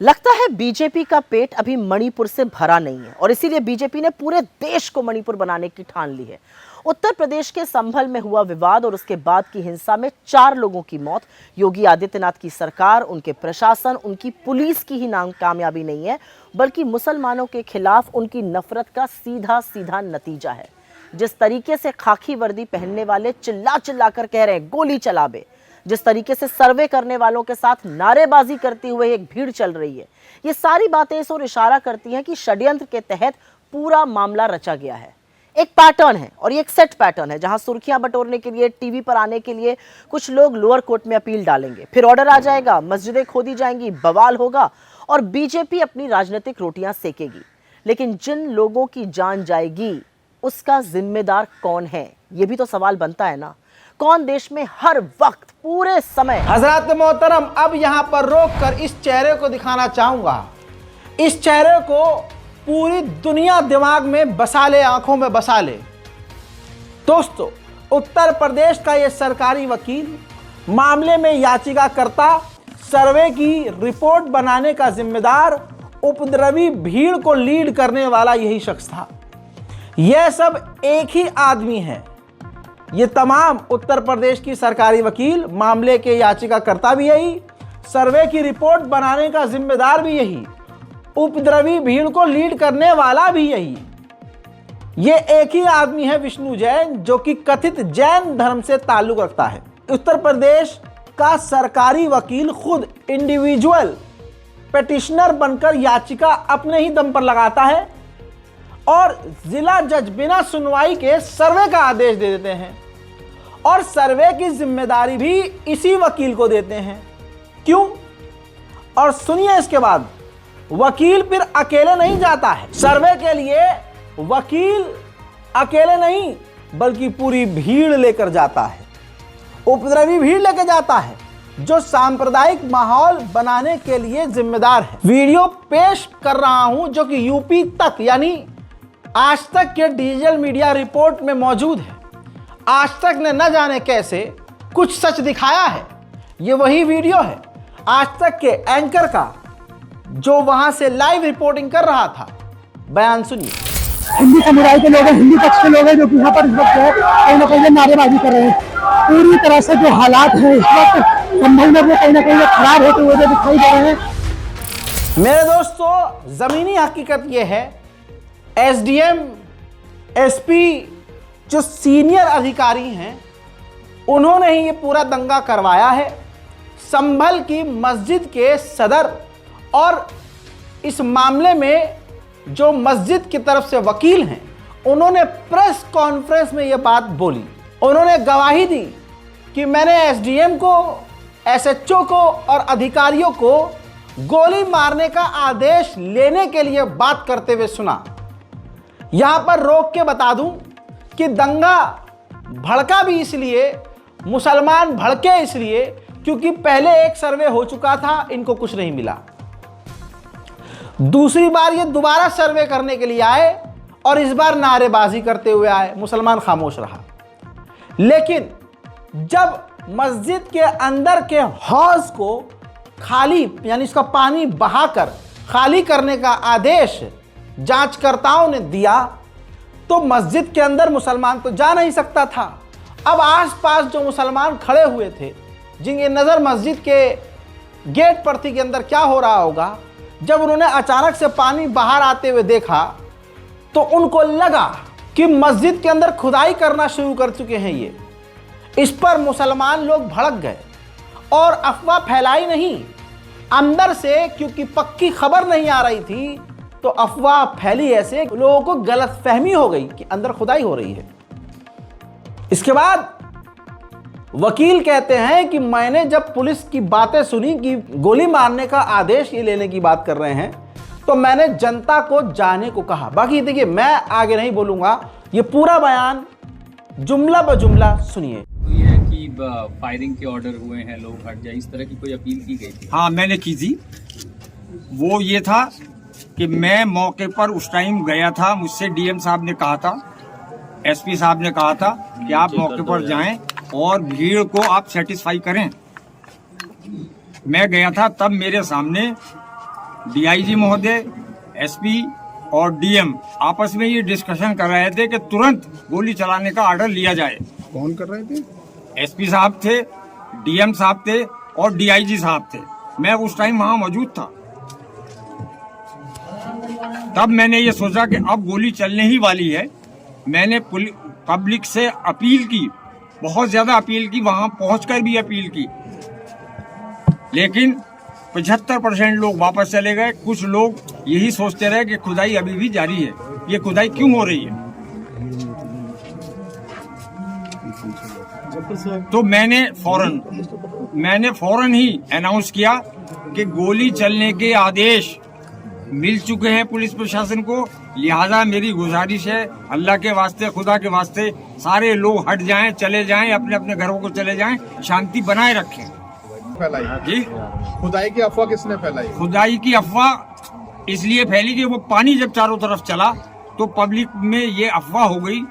लगता है बीजेपी का पेट अभी मणिपुर से भरा नहीं है और इसीलिए बीजेपी ने पूरे देश को मणिपुर बनाने की ठान ली है। उत्तर प्रदेश के संभल में हुआ विवाद और उसके बाद की हिंसा में 4 लोगों की मौत। योगी आदित्यनाथ की सरकार, उनके प्रशासन, उनकी पुलिस की ही कामयाबी नहीं है, बल्कि मुसलमानों के खिलाफ उनकी नफरत का सीधा सीधा नतीजा है। जिस तरीके से खाकी वर्दी पहनने वाले चिल्ला चिल्ला कर कह रहे हैं गोली चला बे, जिस तरीके से सर्वे करने वालों के साथ नारेबाजी करती हुए एक भीड़ चल रही है, ये सारी बातें इस ओर इशारा करती हैं कि षड्यंत्र के तहत पूरा मामला रचा गया है। एक पैटर्न है और ये एक सेट पैटर्न है, जहां सुर्खियां बटोरने के लिए, टीवी पर आने के लिए कुछ लोग लोअर कोर्ट में अपील डालेंगे, फिर ऑर्डर आ जाएगा, मस्जिदें खोदी जाएंगी, बवाल होगा और बीजेपी अपनी राजनीतिक रोटियां सेकेगी। लेकिन जिन लोगों की जान जाएगी उसका जिम्मेदार कौन है, ये भी तो सवाल बनता है ना। कौन देश में हर वक्त पूरे समय। हजरत मोहतरम, अब यहां पर रोककर इस चेहरे को दिखाना चाहूंगा। इस चेहरे को पूरी दुनिया दिमाग में बसा ले, आंखों में बसा ले। दोस्तों, उत्तर प्रदेश का यह सरकारी वकील, मामले में याचिकाकर्ता, सर्वे की रिपोर्ट बनाने का जिम्मेदार, उपद्रवी भीड़ को लीड करने वाला यही शख्स था। यह सब एक ही आदमी है। ये तमाम उत्तर प्रदेश की सरकारी वकील, मामले के याचिकाकर्ता भी यही, सर्वे की रिपोर्ट बनाने का जिम्मेदार भी यही, उपद्रवी भीड़ को लीड करने वाला भी यही। ये एक ही आदमी है, विष्णु जैन, जो कि कथित जैन धर्म से ताल्लुक रखता है। उत्तर प्रदेश का सरकारी वकील खुद इंडिविजुअल पिटिशनर बनकर याचिका अपने ही दम पर लगाता है और जिला जज बिना सुनवाई के सर्वे का आदेश दे देते हैं और सर्वे की जिम्मेदारी भी इसी वकील को देते हैं। क्यों? और सुनिए इसके बाद, वकील फिर अकेले नहीं जाता है सर्वे के लिए। वकील अकेले नहीं बल्कि पूरी भीड़ लेकर जाता है, उपद्रवी भीड़ लेकर जाता है, जो सांप्रदायिक माहौल बनाने के लिए जिम्मेदार है। वीडियो पेश कर रहा हूं जो कि यूपी तक यानी आज तक के डिजिटल मीडिया रिपोर्ट में मौजूद है। आज तक ने न जाने कैसे कुछ सच दिखाया है। ये वही वीडियो है आज तक के एंकर का, जो वहां से लाइव रिपोर्टिंग कर रहा था। बयान सुनिए। हिंदी समुदाय के लोग हैं, हिंदी पक्ष के लोग हैं, जो कि यहाँ पर इस वक्त है कहीं ना कहीं नारेबाजी कर रहे हैं। पूरी तरह से जो हालात हैं इस वक्त संभल में वो कहीं ना कहीं खराब होते हुए दिखाई दे रहे हैं। मेरे दोस्तों, जमीनी हकीकत ये है, एसडीएम, एसपी जो सीनियर अधिकारी हैं, उन्होंने ही ये पूरा दंगा करवाया है। संभल की मस्जिद के सदर और इस मामले में जो मस्जिद की तरफ से वकील हैं, उन्होंने प्रेस कॉन्फ्रेंस में ये बात बोली। उन्होंने गवाही दी कि मैंने एसडीएम को, एसएचओ को और अधिकारियों को गोली मारने का आदेश लेने के लिए बात करते हुए सुना। यहां पर रोक के बता दूं कि दंगा भड़का भी इसलिए, मुसलमान भड़के इसलिए क्योंकि पहले एक सर्वे हो चुका था, इनको कुछ नहीं मिला। दूसरी बार ये दोबारा सर्वे करने के लिए आए और इस बार नारेबाजी करते हुए आए। मुसलमान खामोश रहा। लेकिन जब मस्जिद के अंदर के हौज को खाली यानी इसका पानी बहाकर खाली करने का आदेश जांचकर्ताओं ने दिया, तो मस्जिद के अंदर मुसलमान तो जा नहीं सकता था। अब आसपास जो मुसलमान खड़े हुए थे, जिनकी नज़र मस्जिद के गेट पर थी कि अंदर क्या हो रहा होगा, जब उन्होंने अचानक से पानी बाहर आते हुए देखा तो उनको लगा कि मस्जिद के अंदर खुदाई करना शुरू कर चुके हैं ये। इस पर मुसलमान लोग भड़क गए और अफवाह फैलाई नहीं अंदर से, क्योंकि पक्की खबर नहीं आ रही थी, तो अफवाह फैली ऐसे, लोगों को गलतफहमी हो गई कि अंदर खुदाई हो रही है। इसके बाद वकील कहते हैं कि मैंने जब पुलिस की बातें सुनी कि गोली मारने का आदेश ये लेने की बात कर रहे हैं, तो मैंने जनता को जाने को कहा। बाकी देखिए, मैं आगे नहीं बोलूंगा, ये पूरा बयान जुमला ब जुमला सुनिए। तो ये है कि फायरिंग के ऑर्डर हुए हैं, लोग हट जाए, इस तरह की कोई अपील की गई थी? हाँ, मैंने की थी। वो ये था कि मैं मौके पर उस टाइम गया था, मुझसे डीएम साहब ने कहा था, एसपी साहब ने कहा था कि आप मौके पर जाएं और भीड़ को आप सेटिस्फाई करें। मैं गया था, तब मेरे सामने डीआईजी महोदय, एसपी और डीएम आपस में ये डिस्कशन कर रहे थे कि तुरंत गोली चलाने का ऑर्डर लिया जाए। कौन कर रहे थे? एसपी साहब थे, डीएम साहब थे और डीआईजी साहब थे। मैं उस टाइम वहां मौजूद था। तब मैंने ये सोचा कि अब गोली चलने ही वाली है। मैंने पब्लिक से अपील की, बहुत ज्यादा अपील की, वहां पहुंचकर भी अपील की, लेकिन 75% लोग वापस चले गए। कुछ लोग यही सोचते रहे कि खुदाई अभी भी जारी है। ये खुदाई क्यों हो रही है? तो मैंने फौरन ही अनाउंस किया कि गोली चलने के आदेश मिल चुके हैं पुलिस प्रशासन को। लिहाजा मेरी गुजारिश है, अल्लाह के वास्ते, खुदा के वास्ते, सारे लोग हट जाएं, चले जाएं, अपने अपने घरों को चले जाएं, शांति बनाए रखें। फैलाई जी, खुदाई की अफवाह किसने फैलाई? खुदाई की अफवाह इसलिए फैली कि वो पानी जब चारों तरफ चला तो पब्लिक में ये अफवाह हो गई,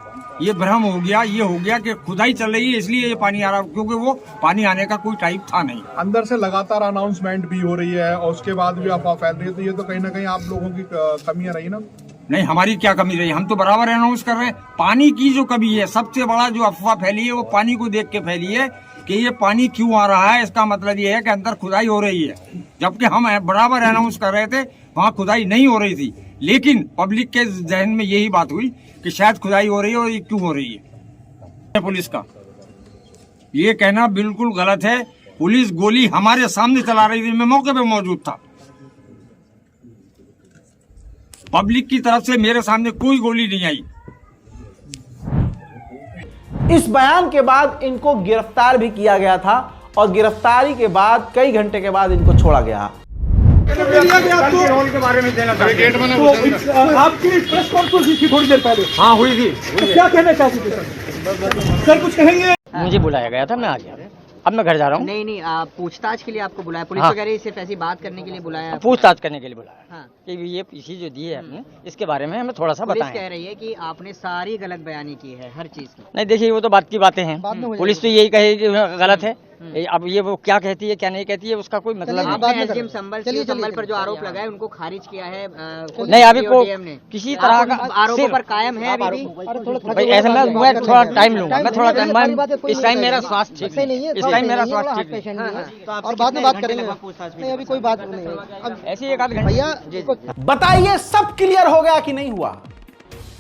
ये भ्रम हो गया, ये हो गया कि खुदाई चल रही है इसलिए ये पानी आ रहा, क्योंकि वो पानी आने का कोई टाइम था नहीं। अंदर से लगातार अनाउंसमेंट भी हो रही है और उसके बाद भी अफवाह फैल रही है, तो ये तो कहीं ना कहीं आप लोगों की कमियां रही ना? नहीं, हमारी क्या कमी रही? हम तो बराबर अनाउंस कर रहे हैं। पानी की जो कमी है, सबसे बड़ा जो अफवाह फैली है वो पानी को देख के फैली है कि ये पानी क्यों आ रहा है। इसका मतलब ये है कि अंदर खुदाई हो रही है, जबकि हम बराबर अनाउंस कर रहे थे वहाँ खुदाई नहीं हो रही थी। लेकिन पब्लिक के जहन में यही बात हुई कि शायद खुदाई हो रही है, और ये क्यों हो रही है। पुलिस का ये कहना बिल्कुल गलत है। पुलिस गोली हमारे सामने चला रही थी, मैं मौके पे मौजूद था। पब्लिक की तरफ से मेरे सामने कोई गोली नहीं आई। इस बयान के बाद इनको गिरफ्तार भी किया गया था और गिरफ्तारी के बाद कई घंटे के बाद इनको छोड़ा गया। रोल के बारे में देना चाहते हैं। आपकी प्रेस कॉन्फ्रेंस हुई थी थोड़ी देर पहले। हाँ, हुई थी। तो क्या कहना चाहते थे सर? कुछ कहेंगे? मुझे बुलाया गया था, मैं आ गया। अब मैं घर जा रहा हूँ। नहीं, पूछताछ के लिए आपको बुलाया पुलिस? हाँ। वगैरह ही सिर्फ ऐसी बात करने के लिए बुलाया? पूछताछ करने के लिए बुलाया। हाँ। कि ये पीसी जो दी है आपने, इसके बारे में हमें थोड़ा सा पुलिस बताएं। कह रही है कि आपने सारी गलत बयानी की है, हर चीज की। नहीं, देखिए वो तो बात की बातें हैं। पुलिस तो यही कहे कि गलत है। अब ये वो क्या कहती है क्या नहीं कहती है उसका कोई मतलब आपने एसडीएम संभल पर जो आरोप लगाए उनको खारिज किया है? नहीं, अभी को किसी तरह का आरोपों पर कायम है अभी भी? ऐसा मैं थोड़ा टाइम लूंगा, मैं थोड़ा टाइम, इस टाइम मेरा स्वास्थ्य ठीक नहीं है, इस टाइम मेरा स्वास्थ्य ठीक नहीं, और बाद में बात करेंगे। नहीं, अभी कोई बात नहीं है। अब ऐसी एक आध घंटे। बताइए सब क्लियर हो गया कि नहीं हुआ?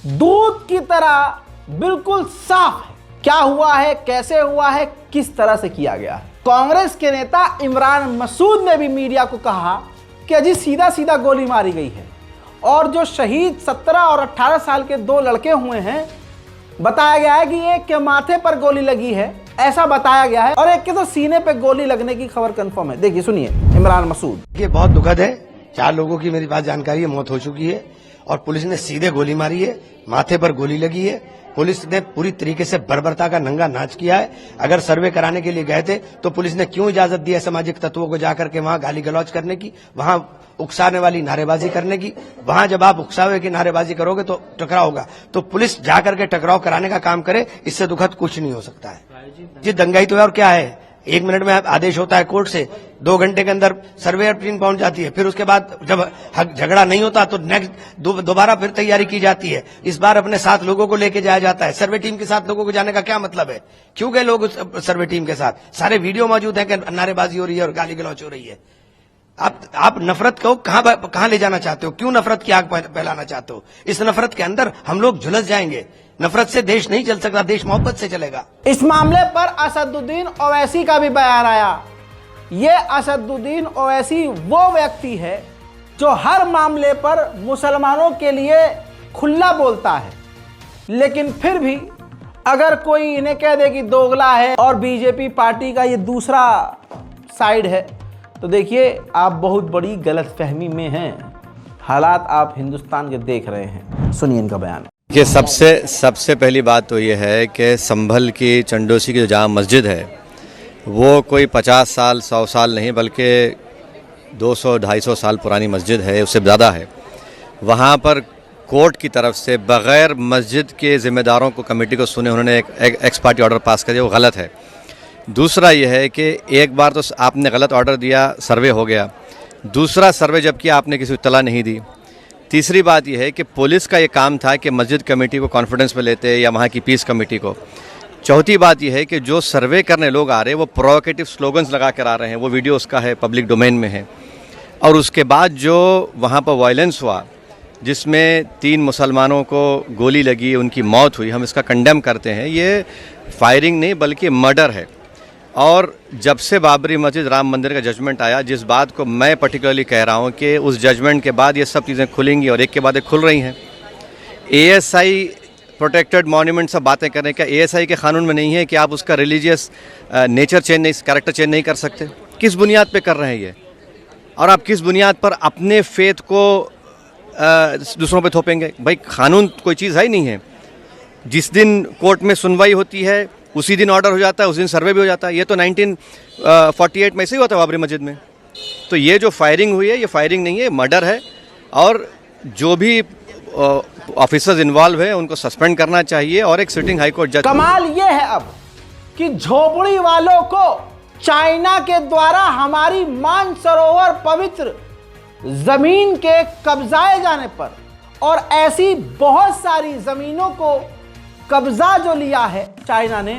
दूध की तरह बिल्कुल साफ है क्या हुआ है, कैसे हुआ है, किस तरह से किया गया। कांग्रेस के नेता इमरान मसूद ने भी मीडिया को कहा कि अजी सीधा सीधा गोली मारी गई है, और जो शहीद 17 और 18 साल के 2 लड़के हुए हैं, बताया गया है कि एक के माथे पर गोली लगी है, ऐसा बताया गया है, और एक के तो सीने पे गोली लगने की खबर कंफर्म है। देखिए, सुनिए इमरान मसूद। ये बहुत दुखद है, 4 लोगों की मेरे पास जानकारी है मौत हो चुकी है, और पुलिस ने सीधे गोली मारी है, माथे पर गोली लगी है। पुलिस ने पूरी तरीके से बर्बरता का नंगा नाच किया है। अगर सर्वे कराने के लिए गए थे तो पुलिस ने क्यों इजाजत दी है सामाजिक तत्वों को जाकर के वहां गाली गलौज करने की, वहां उकसाने वाली नारेबाजी करने की? वहां जब आप उकसावे की नारेबाजी करोगे तो टकराव होगा, तो पुलिस जाकर के टकराव कराने का काम करे, इससे दुखद कुछ नहीं हो सकता है। जी, दंगाई तो है, और क्या है? 1 मिनट में आदेश होता है कोर्ट से, 2 घंटे के अंदर सर्वेयर टीम पहुंच जाती है, फिर उसके बाद जब झगड़ा नहीं होता तो नेक्स्ट दोबारा फिर तैयारी की जाती है। इस बार अपने साथ लोगों को लेके जाया जाता है। सर्वे टीम के साथ लोगों को जाने का क्या मतलब है? क्यों गए लोग सर्वे टीम के साथ? सारे वीडियो मौजूद है कि नारेबाजी हो रही है और गाली गलौच हो रही है। आप नफरत को कहां ले जाना चाहते हो? क्यों नफरत की आग फैलाना चाहते हो? इस नफरत के अंदर हम लोग झुलस जाएंगे। नफरत से देश नहीं चल सकता, देश मोहब्बत से चलेगा। इस मामले पर असदुद्दीन ओवैसी का भी बयान आया। ये असदुद्दीन ओवैसी वो व्यक्ति है जो हर मामले पर मुसलमानों के लिए खुला बोलता है, लेकिन फिर भी अगर कोई इन्हें कह दे कि दोगला है और बीजेपी पार्टी का ये दूसरा साइड है, तो देखिए आप बहुत बड़ी गलतफहमी में हैं। हालात आप हिंदुस्तान के देख रहे हैं। सुनिए इनका बयान। कि सबसे पहली बात तो ये है कि संभल की चंडोसी की जो जामा मस्जिद है वो कोई 50 साल 100 साल नहीं बल्कि 200-250 साल पुरानी मस्जिद है, उससे ज़्यादा है। वहाँ पर कोर्ट की तरफ से बग़ैर मस्जिद के ज़िम्मेदारों को, कमेटी को सुने उन्होंने एक एक्स पार्टी ऑर्डर पास कर दिया, वो गलत है। दूसरा ये है कि एक बार तो आपने गलत ऑर्डर दिया, सर्वे हो गया, दूसरा सर्वे जब किया आपने किसी को इत्तला नहीं दी। तीसरी बात यह है कि पुलिस का ये काम था कि मस्जिद कमेटी को कॉन्फिडेंस में लेते या वहाँ की पीस कमेटी को। चौथी बात यह है कि जो सर्वे करने लोग आ रहे हैं वो प्रोवोकेटिव स्लोगन्स लगा कर आ रहे हैं, वो वीडियो उसका है, पब्लिक डोमेन में है। और उसके बाद जो वहाँ पर वायलेंस हुआ, जिसमें 3 मुसलमानों को गोली लगी, उनकी मौत हुई, हम इसका कंडेम करते हैं। ये फायरिंग नहीं बल्कि मर्डर है। और जब से बाबरी मस्जिद राम मंदिर का जजमेंट आया, जिस बात को मैं पर्टिकुलरली कह रहा हूँ कि उस जजमेंट के बाद ये सब चीज़ें खुलेंगी और एक के बाद एक खुल रही हैं। ASI प्रोटेक्टेड मॉन्यूमेंट सब बातें करें, क्या ASI के कानून में नहीं है कि आप उसका रिलीजियस नेचर चेंज नहीं, कैरेक्टर चेंज नहीं कर सकते? किस बुनियाद पे कर रहे हैं ये? और आप किस बुनियाद पर अपने फेथ को दूसरों पे थोपेंगे? भाई कानून कोई चीज़ है ही नहीं है। जिस दिन कोर्ट में सुनवाई होती है उसी दिन ऑर्डर हो जाता है, उस दिन सर्वे भी हो जाता है। ये तो 1948 में ऐसे ही होता है बाबरी मस्जिद में। तो ये जो फायरिंग हुई है ये फायरिंग नहीं है, मर्डर है। और जो भी ऑफिसर्स इन्वॉल्व है उनको सस्पेंड करना चाहिए और एक सिटिंग हाई कोर्ट जज। कमाल ये है अब कि झोपड़ी वालों को चाइना के द्वारा हमारी मानसरोवर पवित्र जमीन के कब्जाए जाने पर और ऐसी बहुत सारी जमीनों को कब्जा जो लिया है चाइना ने,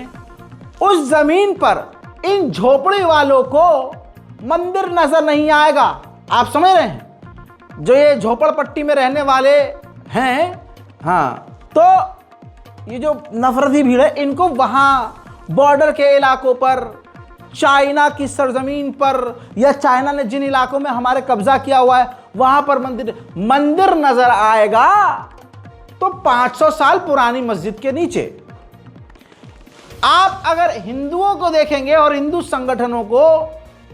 उस जमीन पर इन झोपड़ी वालों को मंदिर नजर नहीं आएगा। आप समझ रहे हैं? जो ये झोपड़पट्टी में रहने वाले हैं, हाँ, तो ये जो नफरती भीड़ है इनको वहां बॉर्डर के इलाकों पर, चाइना की सरजमीन पर, या चाइना ने जिन इलाकों में हमारे कब्जा किया हुआ है वहां पर मंदिर नजर आएगा तो 500 साल पुरानी मस्जिद के नीचे। आप अगर हिंदुओं को देखेंगे और हिंदू संगठनों को,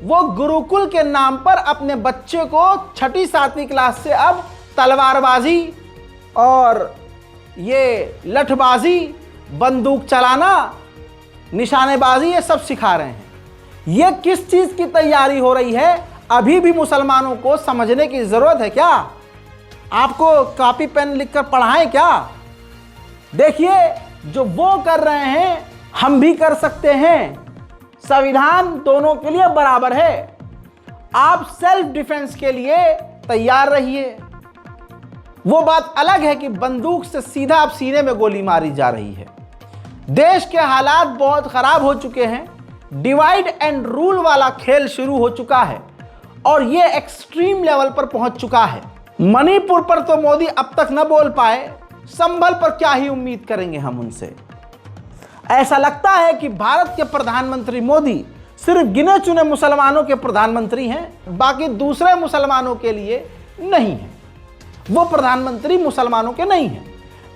वो गुरुकुल के नाम पर अपने बच्चे को 6ठी 7वीं क्लास से अब तलवारबाजी और ये लठबाजी, बंदूक चलाना, निशानेबाजी, ये सब सिखा रहे हैं। ये किस चीज की तैयारी हो रही है? अभी भी मुसलमानों को समझने की जरूरत है क्या? आपको कॉपी पेन लिखकर पढ़ाएं क्या? देखिए, जो वो कर रहे हैं हम भी कर सकते हैं। संविधान दोनों के लिए बराबर है। आप सेल्फ डिफेंस के लिए तैयार रहिए। वो बात अलग है कि बंदूक से सीधा आप सीने में गोली मारी जा रही है। देश के हालात बहुत खराब हो चुके हैं। डिवाइड एंड रूल वाला खेल शुरू हो चुका है और ये एक्सट्रीम लेवल पर पहुंच चुका है। मणिपुर पर तो मोदी अब तक न बोल पाए, संभल पर क्या ही उम्मीद करेंगे हम उनसे। ऐसा लगता है कि भारत के प्रधानमंत्री मोदी सिर्फ गिने चुने मुसलमानों के प्रधानमंत्री हैं, बाकी दूसरे मुसलमानों के लिए नहीं है। वो प्रधानमंत्री मुसलमानों के नहीं हैं।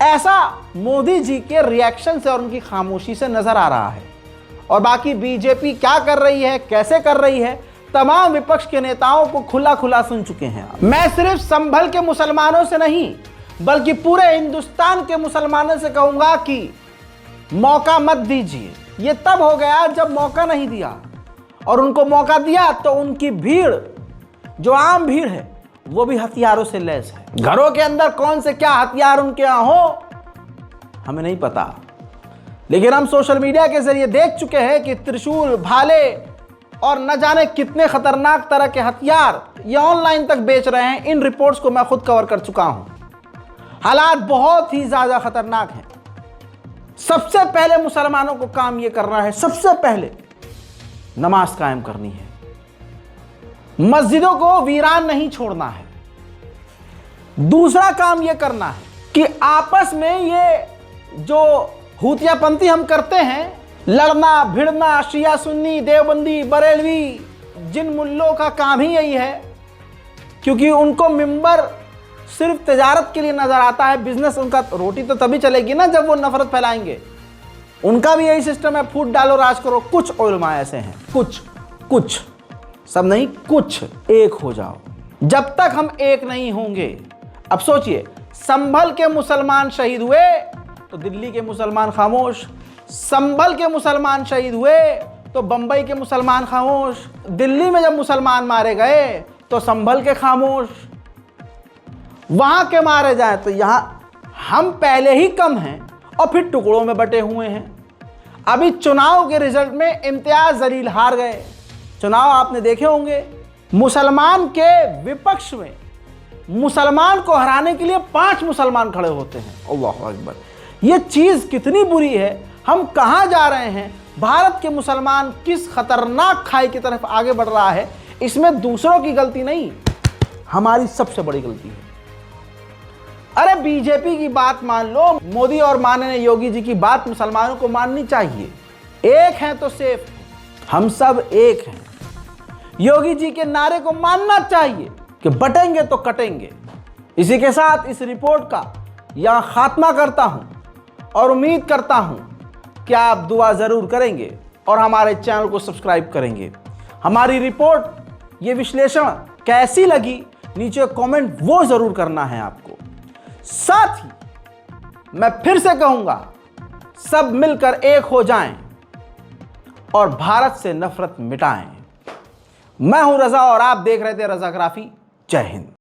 ऐसा मोदी जी के रिएक्शन से और उनकी खामोशी से नजर आ रहा है। और बाकी बीजेपी क्या कर रही है, कैसे कर रही है, तमाम विपक्ष के नेताओं को खुला खुला सुन चुके हैं। मैं सिर्फ संभल के मुसलमानों से नहीं बल्कि पूरे हिंदुस्तान के मुसलमानों से कहूंगा कि मौका मत दीजिए। ये तब हो गया जब मौका नहीं दिया, और उनको मौका दिया तो उनकी भीड़, जो आम भीड़ है, वो भी हथियारों से लैस है। घरों के अंदर कौन से क्या हथियार उनके यहां हो हमें नहीं पता, लेकिन हम सोशल मीडिया के जरिए देख चुके हैं कि त्रिशूल, भाले और न जाने कितने खतरनाक तरह के हथियार ये ऑनलाइन तक बेच रहे हैं। इन रिपोर्ट्स को मैं खुद कवर कर चुका हूं। हालात बहुत ही ज्यादा खतरनाक हैं। सबसे पहले मुसलमानों को काम यह करना है, सबसे पहले नमाज कायम करनी है, मस्जिदों को वीरान नहीं छोड़ना है। दूसरा काम यह करना है कि आपस में ये जो हूतियापंथी हम करते हैं, लड़ना भिड़ना, शिया सुन्नी, देवबंदी, बरेलवी, जिन मुल्लों का काम ही यही है, क्योंकि उनको मिंबर सिर्फ तजारत के लिए नजर आता है, बिजनेस उनका, रोटी तो तभी चलेगी ना जब वो नफरत फैलाएंगे। उनका भी यही सिस्टम है, फूट डालो राज करो। कुछ उलमा ऐसे हैं, कुछ सब नहीं, कुछ एक हो जाओ। जब तक हम एक नहीं होंगे, अब सोचिए, संभल के मुसलमान शहीद हुए तो दिल्ली के मुसलमान खामोश, संभल के मुसलमान शहीद हुए तो बंबई के मुसलमान खामोश, दिल्ली में जब मुसलमान मारे गए तो संभल के खामोश, वहां के मारे जाए तो यहां हम पहले ही कम हैं और फिर टुकड़ों में बटे हुए हैं। अभी चुनाव के रिजल्ट में इम्तियाज जलील हार गए। चुनाव आपने देखे होंगे, मुसलमान के विपक्ष में मुसलमान को हराने के लिए 5 मुसलमान खड़े होते हैं। अल्लाहु अकबर। ये चीज कितनी बुरी है, हम कहां जा रहे हैं, भारत के मुसलमान किस खतरनाक खाई की तरफ आगे बढ़ रहा है। इसमें दूसरों की गलती नहीं, हमारी सबसे बड़ी गलती है। अरे बीजेपी की बात मान लो, मोदी और माननीय योगी जी की बात मुसलमानों को माननी चाहिए। एक हैं तो सेफ, हम सब एक हैं। योगी जी के नारे को मानना चाहिए कि बटेंगे तो कटेंगे। इसी के साथ इस रिपोर्ट का यहां खात्मा करता हूं और उम्मीद करता हूं कि आप दुआ जरूर करेंगे और हमारे चैनल को सब्सक्राइब करेंगे। हमारी रिपोर्ट, ये विश्लेषण कैसी लगी नीचे कमेंट वो जरूर करना है आपको। साथ ही मैं फिर से कहूंगा, सब मिलकर एक हो जाएं और भारत से नफरत मिटाएं। मैं हूं रजा और आप देख रहे थे रजाग्राफी। जय हिंद।